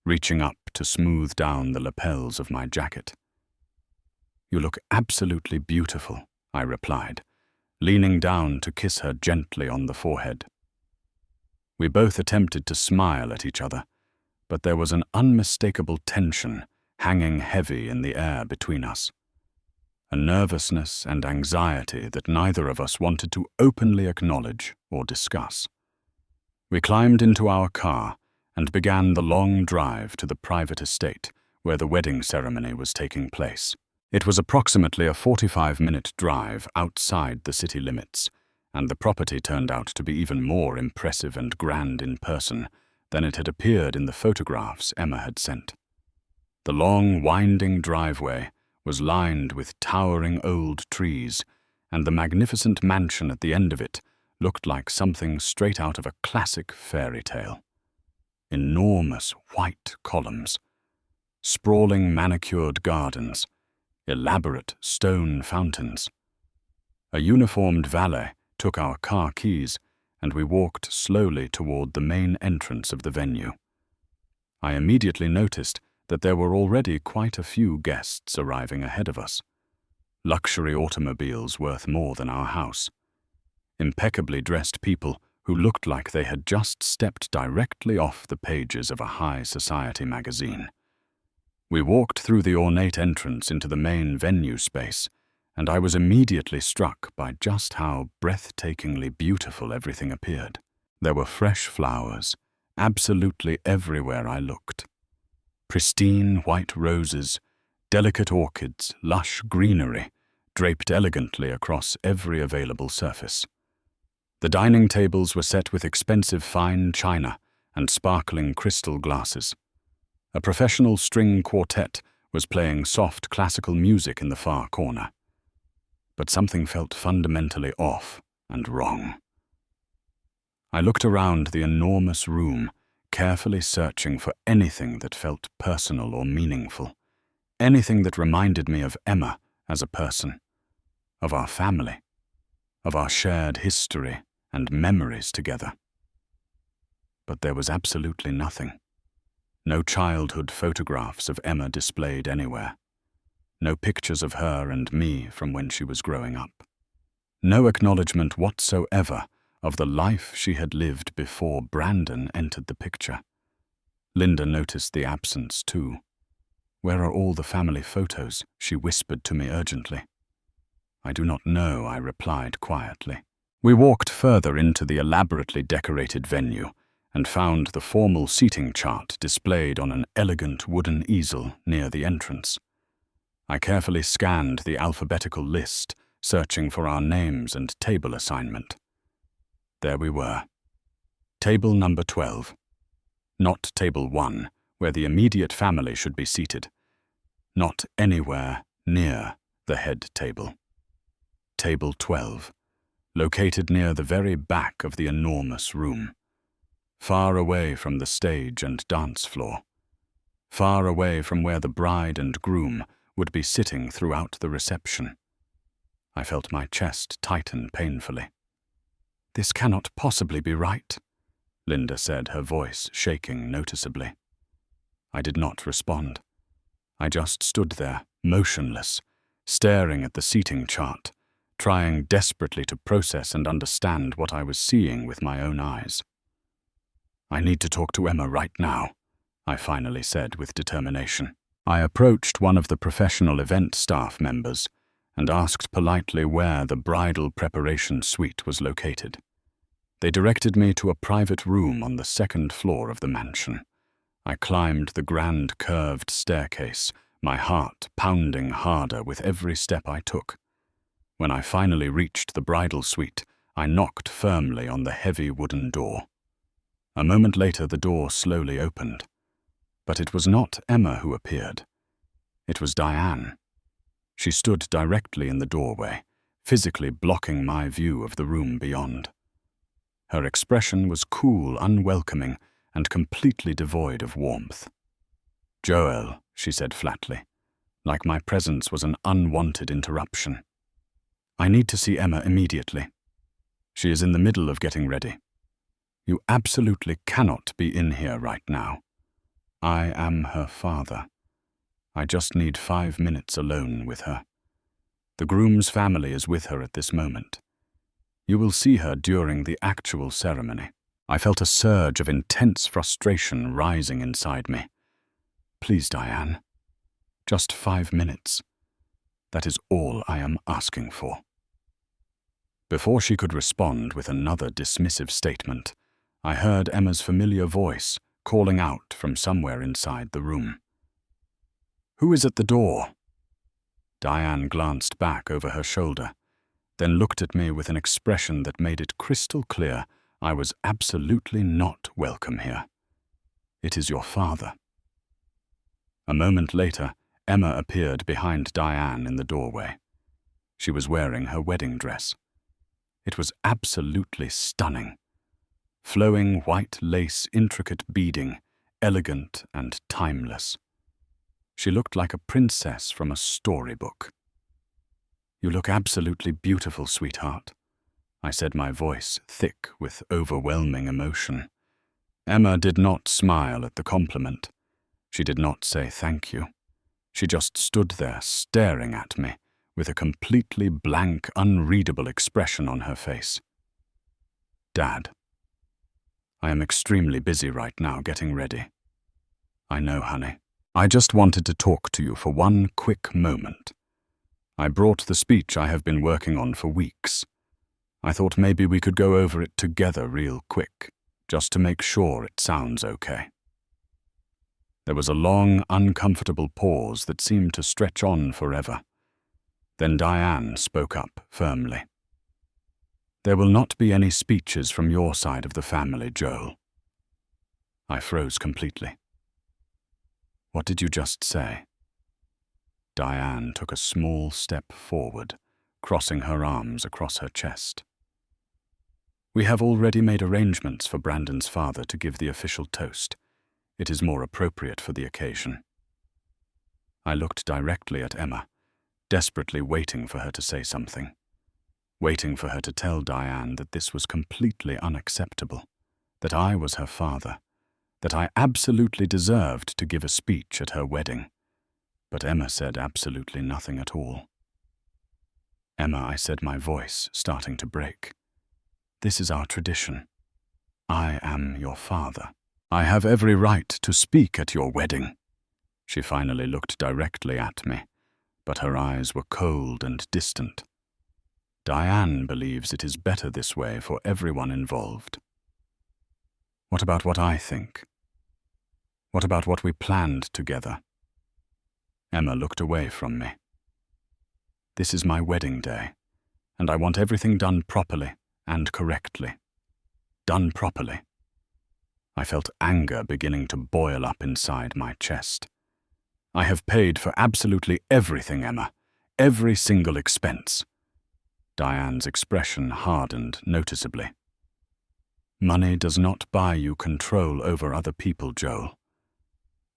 reaching up to smooth down the lapels of my jacket. "You look absolutely beautiful," I replied, leaning down to kiss her gently on the forehead. We both attempted to smile at each other, but there was an unmistakable tension hanging heavy in the air between us. A nervousness and anxiety that neither of us wanted to openly acknowledge or discuss. We climbed into our car and began the long drive to the private estate where the wedding ceremony was taking place. It was approximately a 45-minute drive outside the city limits, and the property turned out to be even more impressive and grand in person than it had appeared in the photographs Emma had sent. The long, winding driveway was lined with towering old trees, and the magnificent mansion at the end of it looked like something straight out of a classic fairy tale. Enormous white columns, sprawling manicured gardens, elaborate stone fountains. A uniformed valet took our car keys, and we walked slowly toward the main entrance of the venue. I immediately noticed that there were already quite a few guests arriving ahead of us. Luxury automobiles worth more than our house. Impeccably dressed people who looked like they had just stepped directly off the pages of a high society magazine. We walked through the ornate entrance into the main venue space, and I was immediately struck by just how breathtakingly beautiful everything appeared. There were fresh flowers, absolutely everywhere I looked. Pristine white roses, delicate orchids, lush greenery, draped elegantly across every available surface. The dining tables were set with expensive fine china and sparkling crystal glasses. A professional string quartet was playing soft classical music in the far corner. But something felt fundamentally off and wrong. I looked around the enormous room, carefully searching for anything that felt personal or meaningful, anything that reminded me of Emma as a person, of our family, of our shared history and memories together. But there was absolutely nothing. No childhood photographs of Emma displayed anywhere. No pictures of her and me from when she was growing up. No acknowledgement whatsoever of the life she had lived before Brandon entered the picture. Linda noticed the absence too. "Where are all the family photos?" she whispered to me urgently. "I do not know," I replied quietly. We walked further into the elaborately decorated venue and found the formal seating chart displayed on an elegant wooden easel near the entrance. I carefully scanned the alphabetical list, searching for our names and table assignment. There we were. Table number 12. Not table 1, where the immediate family should be seated. Not anywhere near the head table. Table 12, located near the very back of the enormous room, far away from the stage and dance floor. far away from where the bride and groom would be sitting throughout the reception. I felt my chest tighten painfully. "This cannot possibly be right," Linda said, her voice shaking noticeably. I did not respond. I just stood there, motionless, staring at the seating chart, trying desperately to process and understand what I was seeing with my own eyes. "I need to talk to Emma right now," I finally said with determination. I approached one of the professional event staff members and asked politely where the bridal preparation suite was located. They directed me to a private room on the second floor of the mansion. I climbed the grand curved staircase, my heart pounding harder with every step I took. When I finally reached the bridal suite, I knocked firmly on the heavy wooden door. A moment later, the door slowly opened. But it was not Emma who appeared. It was Diane. She stood directly in the doorway, physically blocking my view of the room beyond. Her expression was cool, unwelcoming, and completely devoid of warmth. "Joel," she said flatly, like my presence was an unwanted interruption. "I need to see Emma immediately. She is in the middle of getting ready. You absolutely cannot be in here right now. I am her father. I just need 5 minutes alone with her. The groom's family is with her at this moment. You will see her during the actual ceremony." I felt a surge of intense frustration rising inside me. "Please, Diane. Just 5 minutes. That is all I am asking for." Before she could respond with another dismissive statement, I heard Emma's familiar voice calling out from somewhere inside the room. "Who is at the door?" Diane glanced back over her shoulder, then looked at me with an expression that made it crystal clear I was absolutely not welcome here. "It is your father." A moment later, Emma appeared behind Diane in the doorway. She was wearing her wedding dress. It was absolutely stunning. Flowing white lace, intricate beading, elegant and timeless. She looked like a princess from a storybook. "You look absolutely beautiful, sweetheart," I said, my voice thick with overwhelming emotion. Emma did not smile at the compliment. She did not say thank you. She just stood there staring at me with a completely blank, unreadable expression on her face. "Dad, I am extremely busy right now getting ready." "I know, honey. I just wanted to talk to you for one quick moment. I brought the speech I have been working on for weeks. I thought maybe we could go over it together real quick, just to make sure it sounds okay." There was a long, uncomfortable pause that seemed to stretch on forever. Then Diane spoke up firmly. "There will not be any speeches from your side of the family, Joel." I froze completely. "What did you just say?" Diane took a small step forward, crossing her arms across her chest. "We have already made arrangements for Brandon's father to give the official toast. It is more appropriate for the occasion." I looked directly at Emma, desperately waiting for her to say something, waiting for her to tell Diane that this was completely unacceptable, that I was her father, that I absolutely deserved to give a speech at her wedding. But Emma said absolutely nothing at all. "Emma," I said, my voice starting to break. "This is our tradition. I am your father. I have every right to speak at your wedding." She finally looked directly at me, but her eyes were cold and distant. "Diane believes it is better this way for everyone involved." "What about what I think? What about what we planned together?" Emma looked away from me. "This is my wedding day, and I want everything done properly and correctly. Done properly." I felt anger beginning to boil up inside my chest. "I have paid for absolutely everything, Emma. Every single expense." Diane's expression hardened noticeably. "Money does not buy you control over other people, Joel.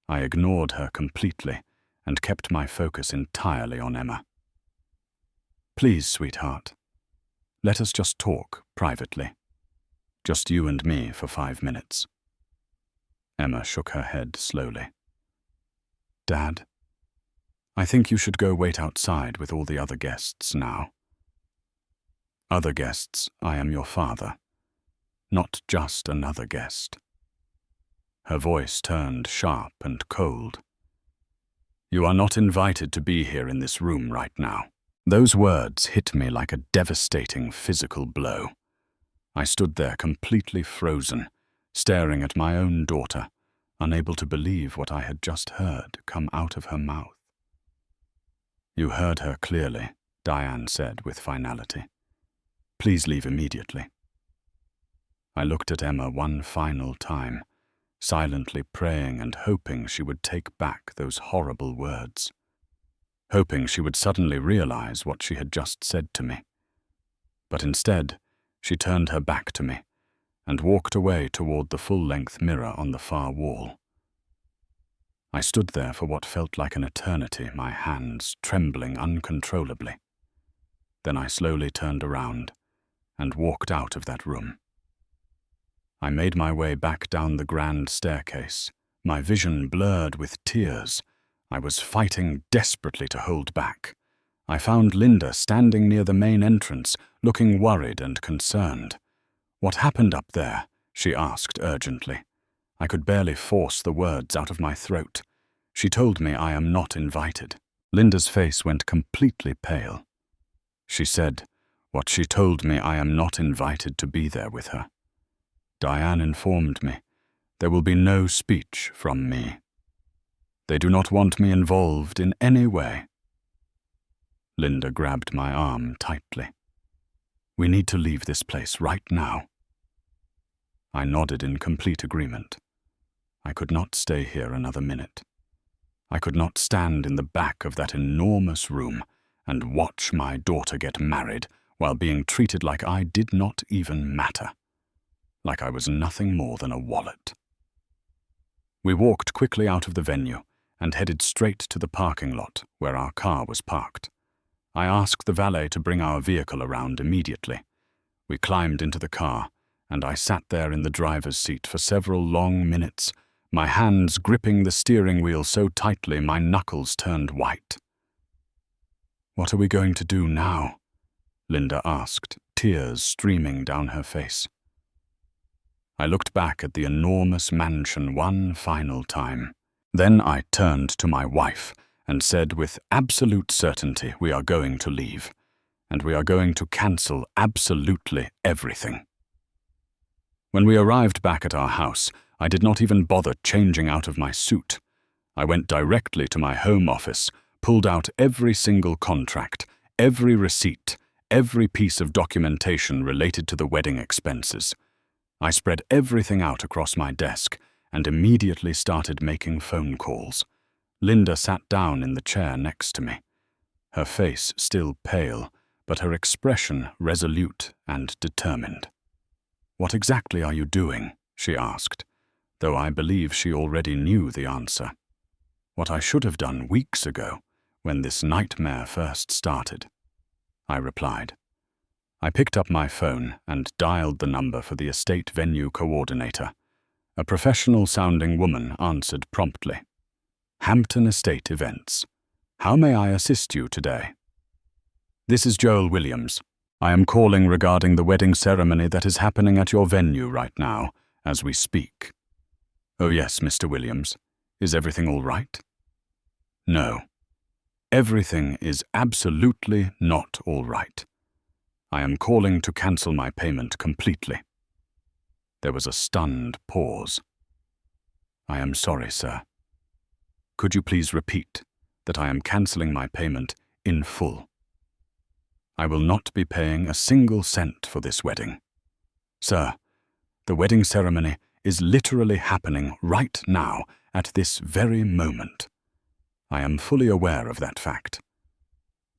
I ignored her completely and kept my focus entirely on Emma. "Please, sweetheart, let us just talk privately. Just you and me for 5 minutes." Emma shook her head slowly. "Dad, I think you should go wait outside with all the other guests now." "Other guests, I am your father, not just another guest." Her voice turned sharp and cold. "You are not invited to be here in this room right now." Those words hit me like a devastating physical blow. I stood there completely frozen, staring at my own daughter, unable to believe what I had just heard come out of her mouth. "You heard her clearly," Diane said with finality. "Please leave immediately." I looked at Emma one final time, silently praying and hoping she would take back those horrible words, hoping she would suddenly realize what she had just said to me. But instead, she turned her back to me and walked away toward the full-length mirror on the far wall. I stood there for what felt like an eternity, my hands trembling uncontrollably. Then I slowly turned around and walked out of that room. I made my way back down the grand staircase, my vision blurred with tears. I was fighting desperately to hold back. I found Linda standing near the main entrance, looking worried and concerned. "What happened up there?" she asked urgently. I could barely force the words out of my throat. "She told me I am not invited." Linda's face went completely pale. She said, "What she told me I am not invited to be there with her. Diane informed me there will be no speech from me. They do not want me involved in any way." Linda grabbed my arm tightly. "We need to leave this place right now." I nodded in complete agreement. I could not stay here another minute. I could not stand in the back of that enormous room and watch my daughter get married while being treated like I did not even matter, like I was nothing more than a wallet. We walked quickly out of the venue and headed straight to the parking lot where our car was parked. I asked the valet to bring our vehicle around immediately. We climbed into the car, and I sat there in the driver's seat for several long minutes, my hands gripping the steering wheel so tightly my knuckles turned white. "What are we going to do now?" Linda asked, tears streaming down her face. I looked back at the enormous mansion one final time. Then I turned to my wife and said with absolute certainty, "We are going to leave, and we are going to cancel absolutely everything." When we arrived back at our house, I did not even bother changing out of my suit. I went directly to my home office, pulled out every single contract, every receipt, every piece of documentation related to the wedding expenses. I spread everything out across my desk and immediately started making phone calls. Linda sat down in the chair next to me, her face still pale, but her expression resolute and determined. "What exactly are you doing?" she asked, though I believe she already knew the answer. What I should have done weeks ago, when this nightmare first started. I replied. I picked up my phone and dialed the number for the estate venue coordinator. A professional-sounding woman answered promptly. "Hampton Estate Events. How may I assist you today?" "This is Joel Williams. I am calling regarding the wedding ceremony that is happening at your venue right now, as we speak." "Oh yes, Mr. Williams. Is everything all right?" "No. Everything is absolutely not all right. I am calling to cancel my payment completely." There was a stunned pause. "I am sorry, sir. Could you please repeat that I am canceling my payment in full? I will not be paying a single cent for this wedding. Sir, the wedding ceremony is literally happening right now at this very moment. I am fully aware of that fact.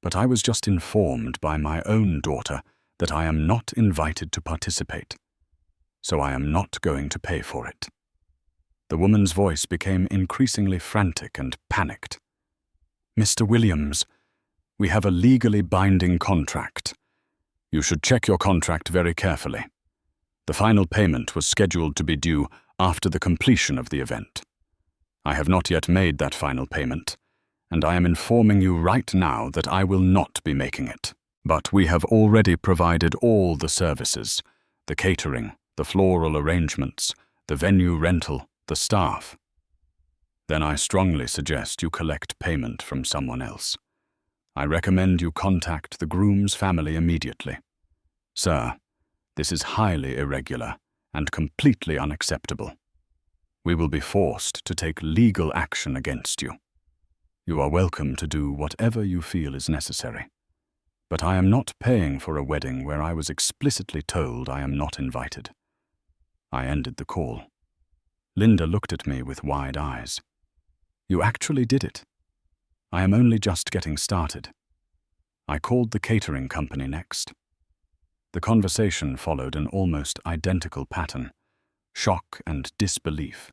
But I was just informed by my own daughter that I am not invited to participate, so I am not going to pay for it." The woman's voice became increasingly frantic and panicked. "Mr. Williams, we have a legally binding contract. You should check your contract very carefully. The final payment was scheduled to be due after the completion of the event. I have not yet made that final payment, and I am informing you right now that I will not be making it. But we have already provided all the services, the catering, the floral arrangements, the venue rental, the staff. Then I strongly suggest you collect payment from someone else. I recommend you contact the groom's family immediately. Sir, this is highly irregular and completely unacceptable. We will be forced to take legal action against you. You are welcome to do whatever you feel is necessary. But I am not paying for a wedding where I was explicitly told I am not invited." I ended the call. Linda looked at me with wide eyes. "You actually did it. I am only just getting started." I called the catering company next. The conversation followed an almost identical pattern: shock and disbelief,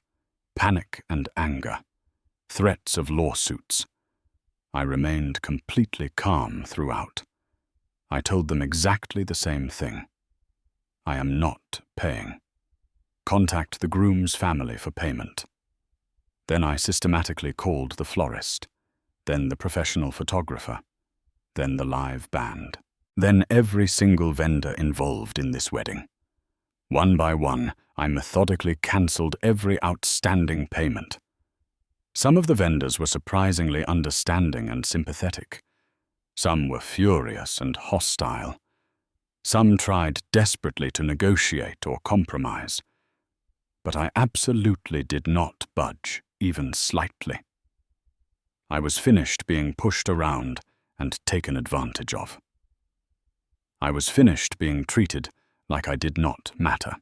panic and anger, threats of lawsuits. I remained completely calm throughout. I told them exactly the same thing. I am not paying. Contact the groom's family for payment. Then I systematically called the florist, then the professional photographer, then the live band, then every single vendor involved in this wedding. One by one, I methodically cancelled every outstanding payment. Some of the vendors were surprisingly understanding and sympathetic. Some were furious and hostile. Some tried desperately to negotiate or compromise. But I absolutely did not budge, even slightly. I was finished being pushed around and taken advantage of. I was finished being treated like I did not matter.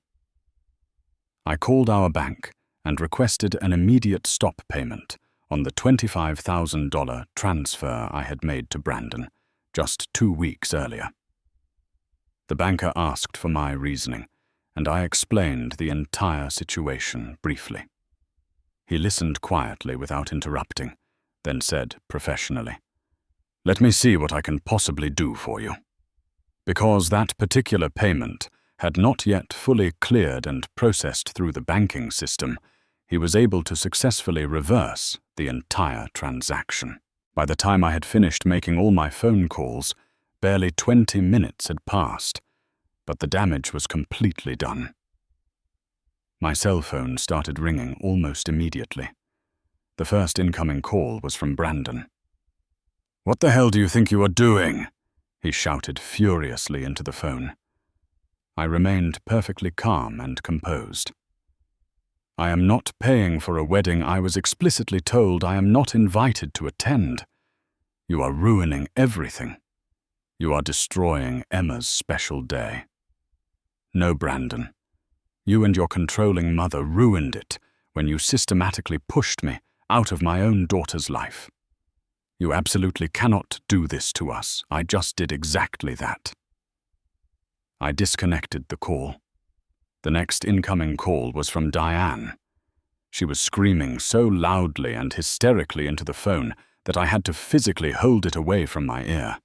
I called our bank and requested an immediate stop payment on the $25,000 transfer I had made to Brandon just 2 weeks earlier. The banker asked for my reasoning, and I explained the entire situation briefly. He listened quietly without interrupting, then said professionally, "Let me see what I can possibly do for you." Because that particular payment had not yet fully cleared and processed through the banking system, he was able to successfully reverse the entire transaction. By the time I had finished making all my phone calls, barely 20 minutes had passed, but the damage was completely done. My cell phone started ringing almost immediately. The first incoming call was from Brandon. "What the hell do you think you are doing?" he shouted furiously into the phone. I remained perfectly calm and composed. "I am not paying for a wedding I was explicitly told I am not invited to attend. You are ruining everything. You are destroying Emma's special day. No, Brandon. You and your controlling mother ruined it when you systematically pushed me out of my own daughter's life. You absolutely cannot do this to us. I just did exactly that." I disconnected the call. The next incoming call was from Diane. She was screaming so loudly and hysterically into the phone that I had to physically hold it away from my ear.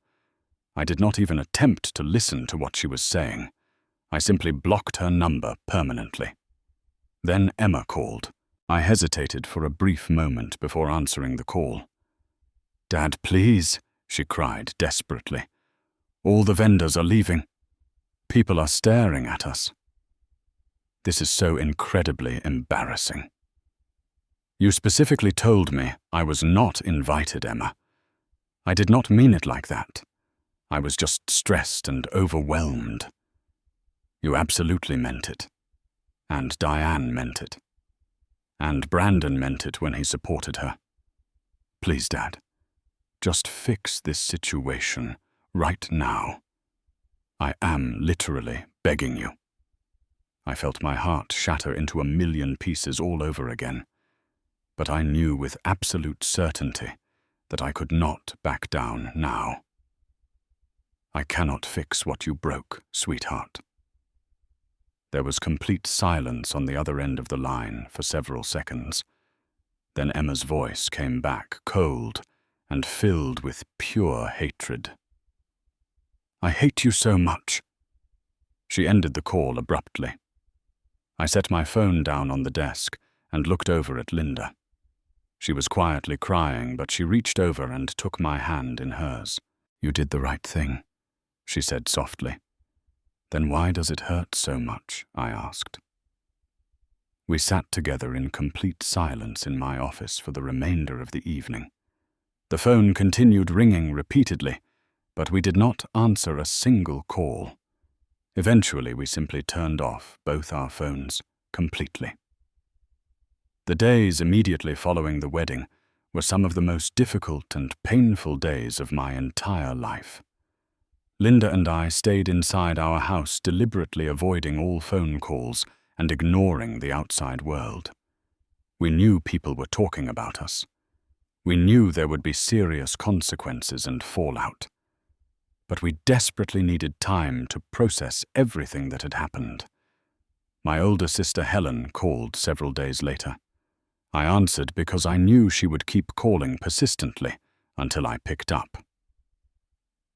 I did not even attempt to listen to what she was saying. I simply blocked her number permanently. Then Emma called. I hesitated for a brief moment before answering the call. "Dad, please," she cried desperately. "All the vendors are leaving. People are staring at us. This is so incredibly embarrassing." "You specifically told me I was not invited, Emma. I did not mean it like that. I was just stressed and overwhelmed." "You absolutely meant it. And Diane meant it. And Brandon meant it when he supported her. Please, Dad, just fix this situation right now. I am literally begging you." I felt my heart shatter into a million pieces all over again, but I knew with absolute certainty that I could not back down now. "I cannot fix what you broke, sweetheart. There was complete silence on the other end of the line for several seconds. Then Emma's voice came back, cold and filled with pure hatred. "I hate you so much." She ended the call abruptly. I set my phone down on the desk and looked over at Linda. She was quietly crying, but she reached over and took my hand in hers. "You did the right thing," she said softly. "Then why does it hurt so much?" I asked. We sat together in complete silence in my office for the remainder of the evening. The phone continued ringing repeatedly, but we did not answer a single call. Eventually, we simply turned off both our phones completely. The days immediately following the wedding were some of the most difficult and painful days of my entire life. Linda and I stayed inside our house, deliberately avoiding all phone calls and ignoring the outside world. We knew people were talking about us. We knew there would be serious consequences and fallout. But we desperately needed time to process everything that had happened. My older sister Helen called several days later. I answered because I knew she would keep calling persistently until I picked up.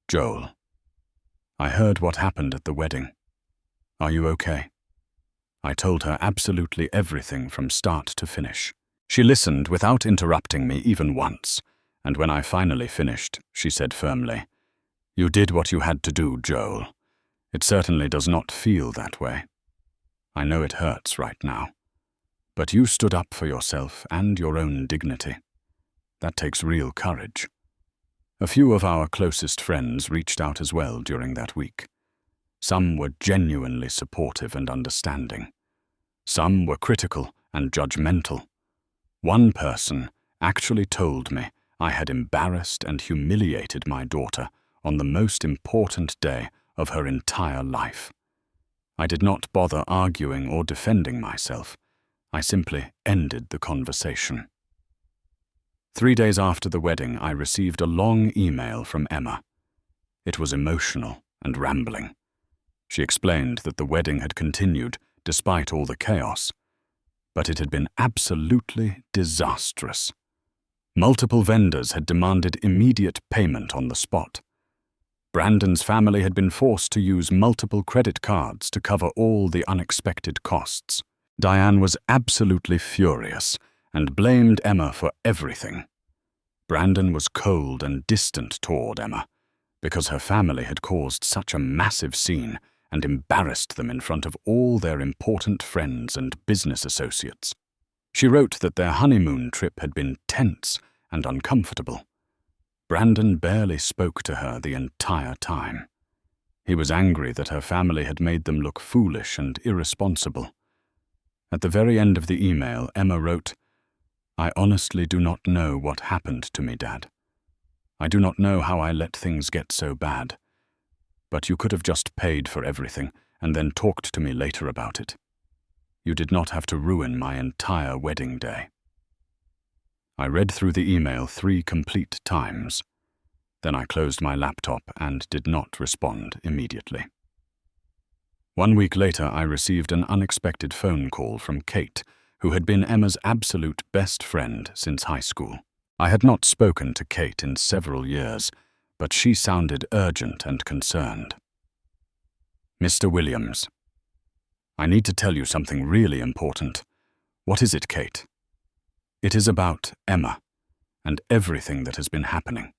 "Joel, I heard what happened at the wedding. Are you okay?" I told her absolutely everything from start to finish. She listened without interrupting me even once, and when I finally finished, she said firmly, "You did what you had to do, Joel. It certainly does not feel that way. I know it hurts right now. But you stood up for yourself and your own dignity. That takes real courage." A few of our closest friends reached out as well during that week. Some were genuinely supportive and understanding. Some were critical and judgmental. One person actually told me I had embarrassed and humiliated my daughter on the most important day of her entire life. I did not bother arguing or defending myself. I simply ended the conversation. 3 days after the wedding, I received a long email from Emma. It was emotional and rambling. She explained that the wedding had continued despite all the chaos, but it had been absolutely disastrous. Multiple vendors had demanded immediate payment on the spot. Brandon's family had been forced to use multiple credit cards to cover all the unexpected costs. Diane was absolutely furious and blamed Emma for everything. Brandon was cold and distant toward Emma because her family had caused such a massive scene and embarrassed them in front of all their important friends and business associates. She wrote that their honeymoon trip had been tense and uncomfortable. Brandon barely spoke to her the entire time. He was angry that her family had made them look foolish and irresponsible. At the very end of the email, Emma wrote, "I honestly do not know what happened to me, Dad. I do not know how I let things get so bad. But you could have just paid for everything and then talked to me later about it. You did not have to ruin my entire wedding day." I read through the email 3 complete times. Then I closed my laptop and did not respond immediately. 1 week later, I received an unexpected phone call from Kate, who had been Emma's absolute best friend since high school. I had not spoken to Kate in several years, but she sounded urgent and concerned. "Mr. Williams, I need to tell you something really important." "What is it, Kate?" "It is about Emma and everything that has been happening.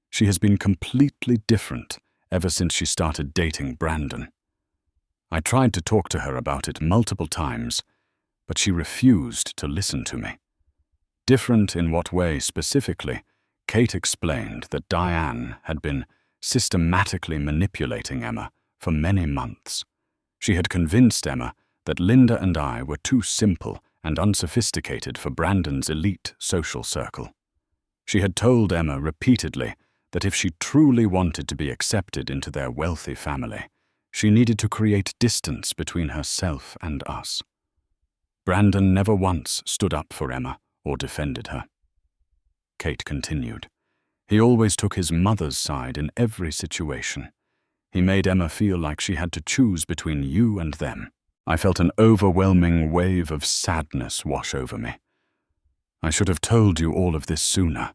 She has been completely different ever since she started dating Brandon. I tried to talk to her about it multiple times, but she refused to listen to me." Different in what way specifically? Kate explained that Diane had been systematically manipulating Emma for many months. She had convinced Emma that Linda and I were too simple and unsophisticated for Brandon's elite social circle. She had told Emma repeatedly that if she truly wanted to be accepted into their wealthy family, she needed to create distance between herself and us. Brandon never once stood up for Emma or defended her. Kate continued, "He always took his mother's side in every situation. He made Emma feel like she had to choose between you and them. I felt an overwhelming wave of sadness wash over me. "I should have told you all of this sooner,"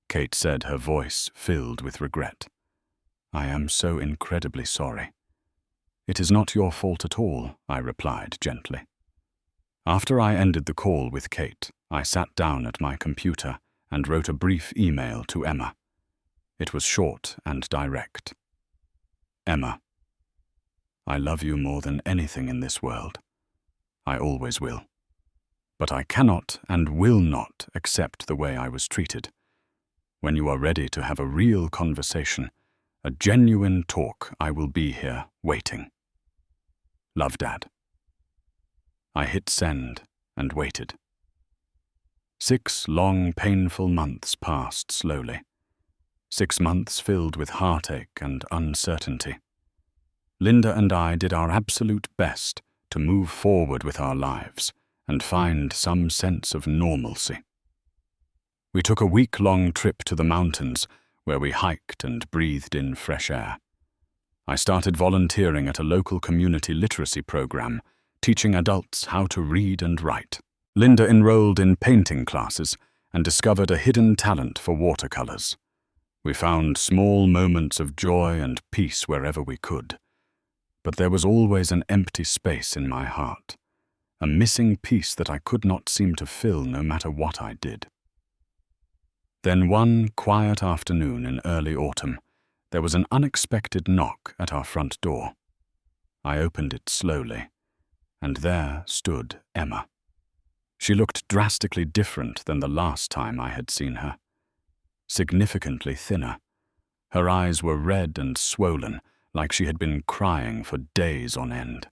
Kate said, her voice filled with regret. "I am so incredibly sorry." "It is not your fault at all," I replied gently. After I ended the call with Kate, I sat down at my computer and wrote a brief email to Emma. It was short and direct. "Emma, I love you more than anything in this world. I always will. But I cannot and will not accept the way I was treated. When you are ready to have a real conversation, a genuine talk, I will be here, waiting. Love, Dad." I hit send and waited. 6 long, painful months passed slowly. 6 months filled with heartache and uncertainty. Linda and I did our absolute best to move forward with our lives and find some sense of normalcy. We took a week-long trip to the mountains where we hiked and breathed in fresh air. I started volunteering at a local community literacy program, teaching adults how to read and write. Linda enrolled in painting classes and discovered a hidden talent for watercolors. We found small moments of joy and peace wherever we could. But there was always an empty space in my heart, a missing piece that I could not seem to fill no matter what I did. Then one quiet afternoon in early autumn, there was an unexpected knock at our front door. I opened it slowly, and there stood Emma. She looked drastically different than the last time I had seen her. Significantly thinner. Her eyes were red and swollen, like she had been crying for days on end.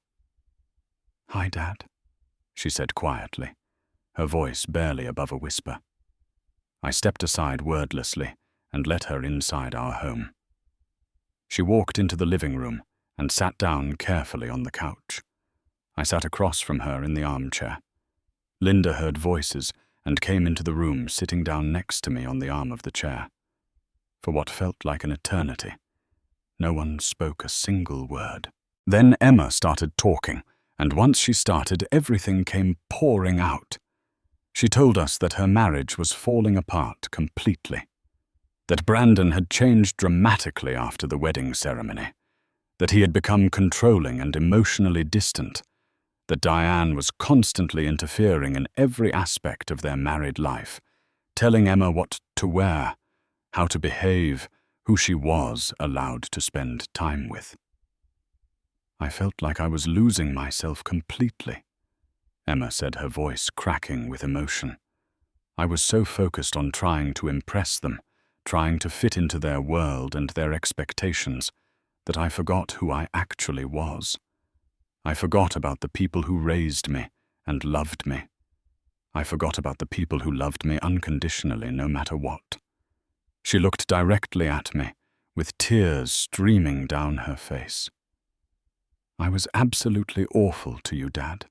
"Hi, Dad," she said quietly, her voice barely above a whisper. I stepped aside wordlessly and let her inside our home. She walked into the living room and sat down carefully on the couch. I sat across from her in the armchair. Linda heard voices and came into the room, sitting down next to me on the arm of the chair. For what felt like an eternity, no one spoke a single word. Then Emma started talking, and once she started, everything came pouring out. She told us that her marriage was falling apart completely, that Brandon had changed dramatically after the wedding ceremony, that he had become controlling and emotionally distant, that Diane was constantly interfering in every aspect of their married life, telling Emma what to wear, how to behave, who she was allowed to spend time with. I felt like I was losing myself completely, Emma said, her voice cracking with emotion. I was so focused on trying to impress them, trying to fit into their world and their expectations, that I forgot who I actually was. I forgot about the people who raised me and loved me. I forgot about the people who loved me unconditionally, no matter what. She looked directly at me, with tears streaming down her face. "I was absolutely awful to you, Dad.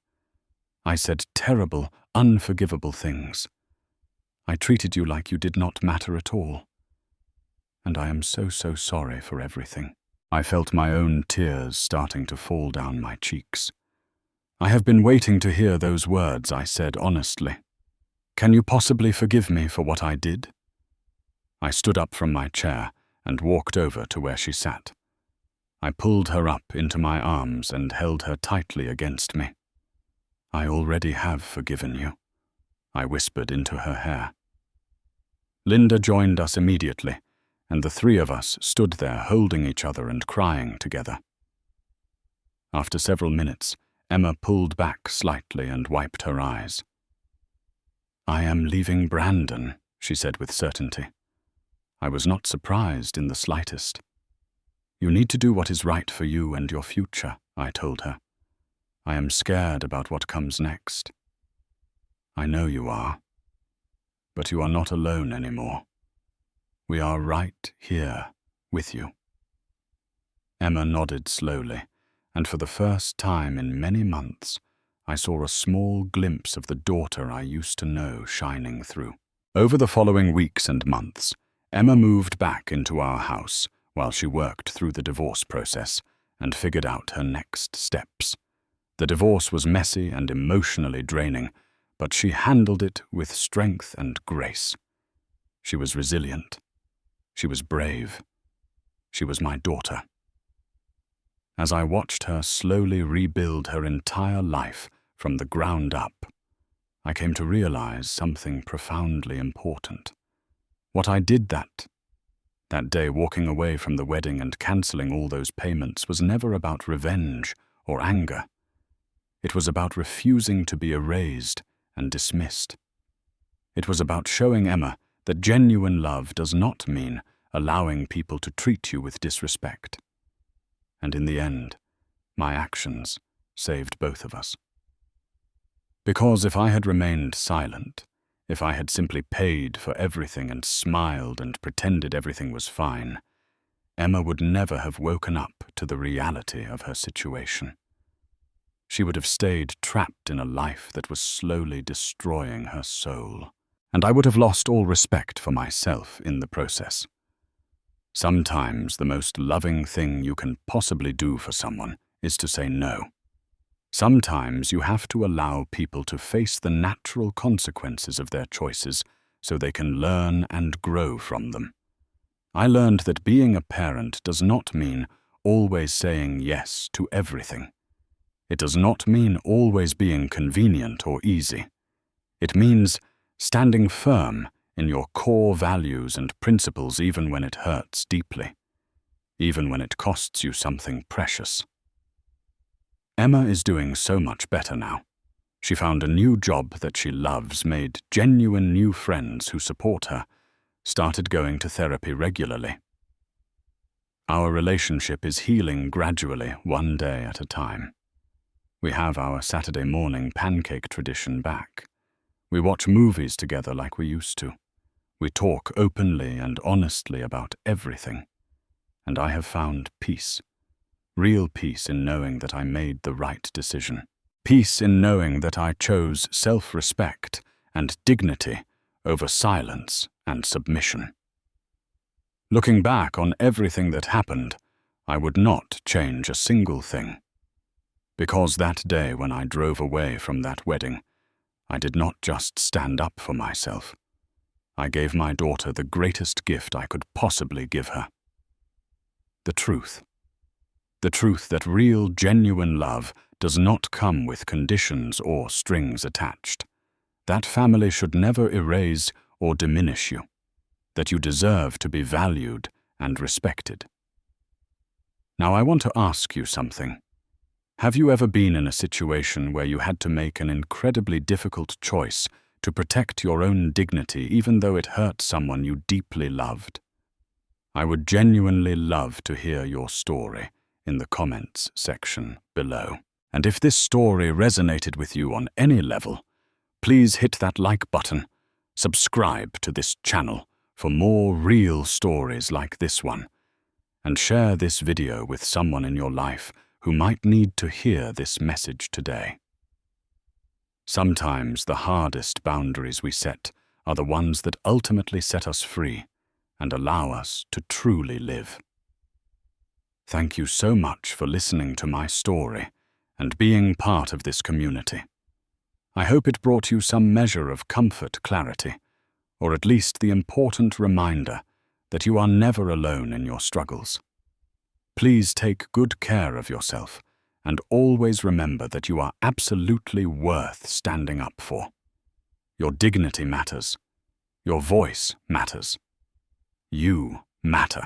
I said terrible, unforgivable things. I treated you like you did not matter at all. And I am so sorry for everything." I felt my own tears starting to fall down my cheeks. "I have been waiting to hear those words," I said honestly. "Can you possibly forgive me for what I did?" I stood up from my chair and walked over to where she sat. I pulled her up into my arms and held her tightly against me. "I already have forgiven you," I whispered into her hair. Linda joined us immediately, and the three of us stood there holding each other and crying together. After several minutes, Emma pulled back slightly and wiped her eyes. "I am leaving Brandon," she said with certainty. I was not surprised in the slightest. "You need to do what is right for you and your future," I told her. "I am scared about what comes next." "I know you are. But you are not alone anymore. We are right here with you." Emma nodded slowly, and for the first time in many months, I saw a small glimpse of the daughter I used to know shining through. Over the following weeks and months, Emma moved back into our house while she worked through the divorce process and figured out her next steps. The divorce was messy and emotionally draining, but she handled it with strength and grace. She was resilient. She was brave. She was my daughter. As I watched her slowly rebuild her entire life from the ground up, I came to realize something profoundly important. What I did that day walking away from the wedding and canceling all those payments was never about revenge or anger. It was about refusing to be erased and dismissed. It was about showing Emma that genuine love does not mean allowing people to treat you with disrespect. And in the end, my actions saved both of us. Because if I had remained silent, if I had simply paid for everything and smiled and pretended everything was fine, Emma would never have woken up to the reality of her situation. She would have stayed trapped in a life that was slowly destroying her soul, and I would have lost all respect for myself in the process. Sometimes the most loving thing you can possibly do for someone is to say no. Sometimes you have to allow people to face the natural consequences of their choices so they can learn and grow from them. I learned that being a parent does not mean always saying yes to everything. It does not mean always being convenient or easy. It means standing firm in your core values and principles even when it hurts deeply, even when it costs you something precious. Emma is doing so much better now. She found a new job that she loves, made genuine new friends who support her, started going to therapy regularly. Our relationship is healing gradually, one day at a time. We have our Saturday morning pancake tradition back. We watch movies together like we used to. We talk openly and honestly about everything. And I have found peace. Real peace in knowing that I made the right decision. Peace in knowing that I chose self-respect and dignity over silence and submission. Looking back on everything that happened, I would not change a single thing. Because that day when I drove away from that wedding, I did not just stand up for myself. I gave my daughter the greatest gift I could possibly give her. The truth. The truth that real, genuine love does not come with conditions or strings attached. That family should never erase or diminish you. That you deserve to be valued and respected. Now I want to ask you something. Have you ever been in a situation where you had to make an incredibly difficult choice to protect your own dignity even though it hurt someone you deeply loved? I would genuinely love to hear your story in the comments section below. And if this story resonated with you on any level, please hit that like button, subscribe to this channel for more real stories like this one, and share this video with someone in your life who might need to hear this message today. Sometimes the hardest boundaries we set are the ones that ultimately set us free and allow us to truly live. Thank you so much for listening to my story and being part of this community. I hope it brought you some measure of comfort, clarity, or at least the important reminder that you are never alone in your struggles. Please take good care of yourself and always remember that you are absolutely worth standing up for. Your dignity matters. Your voice matters. You matter.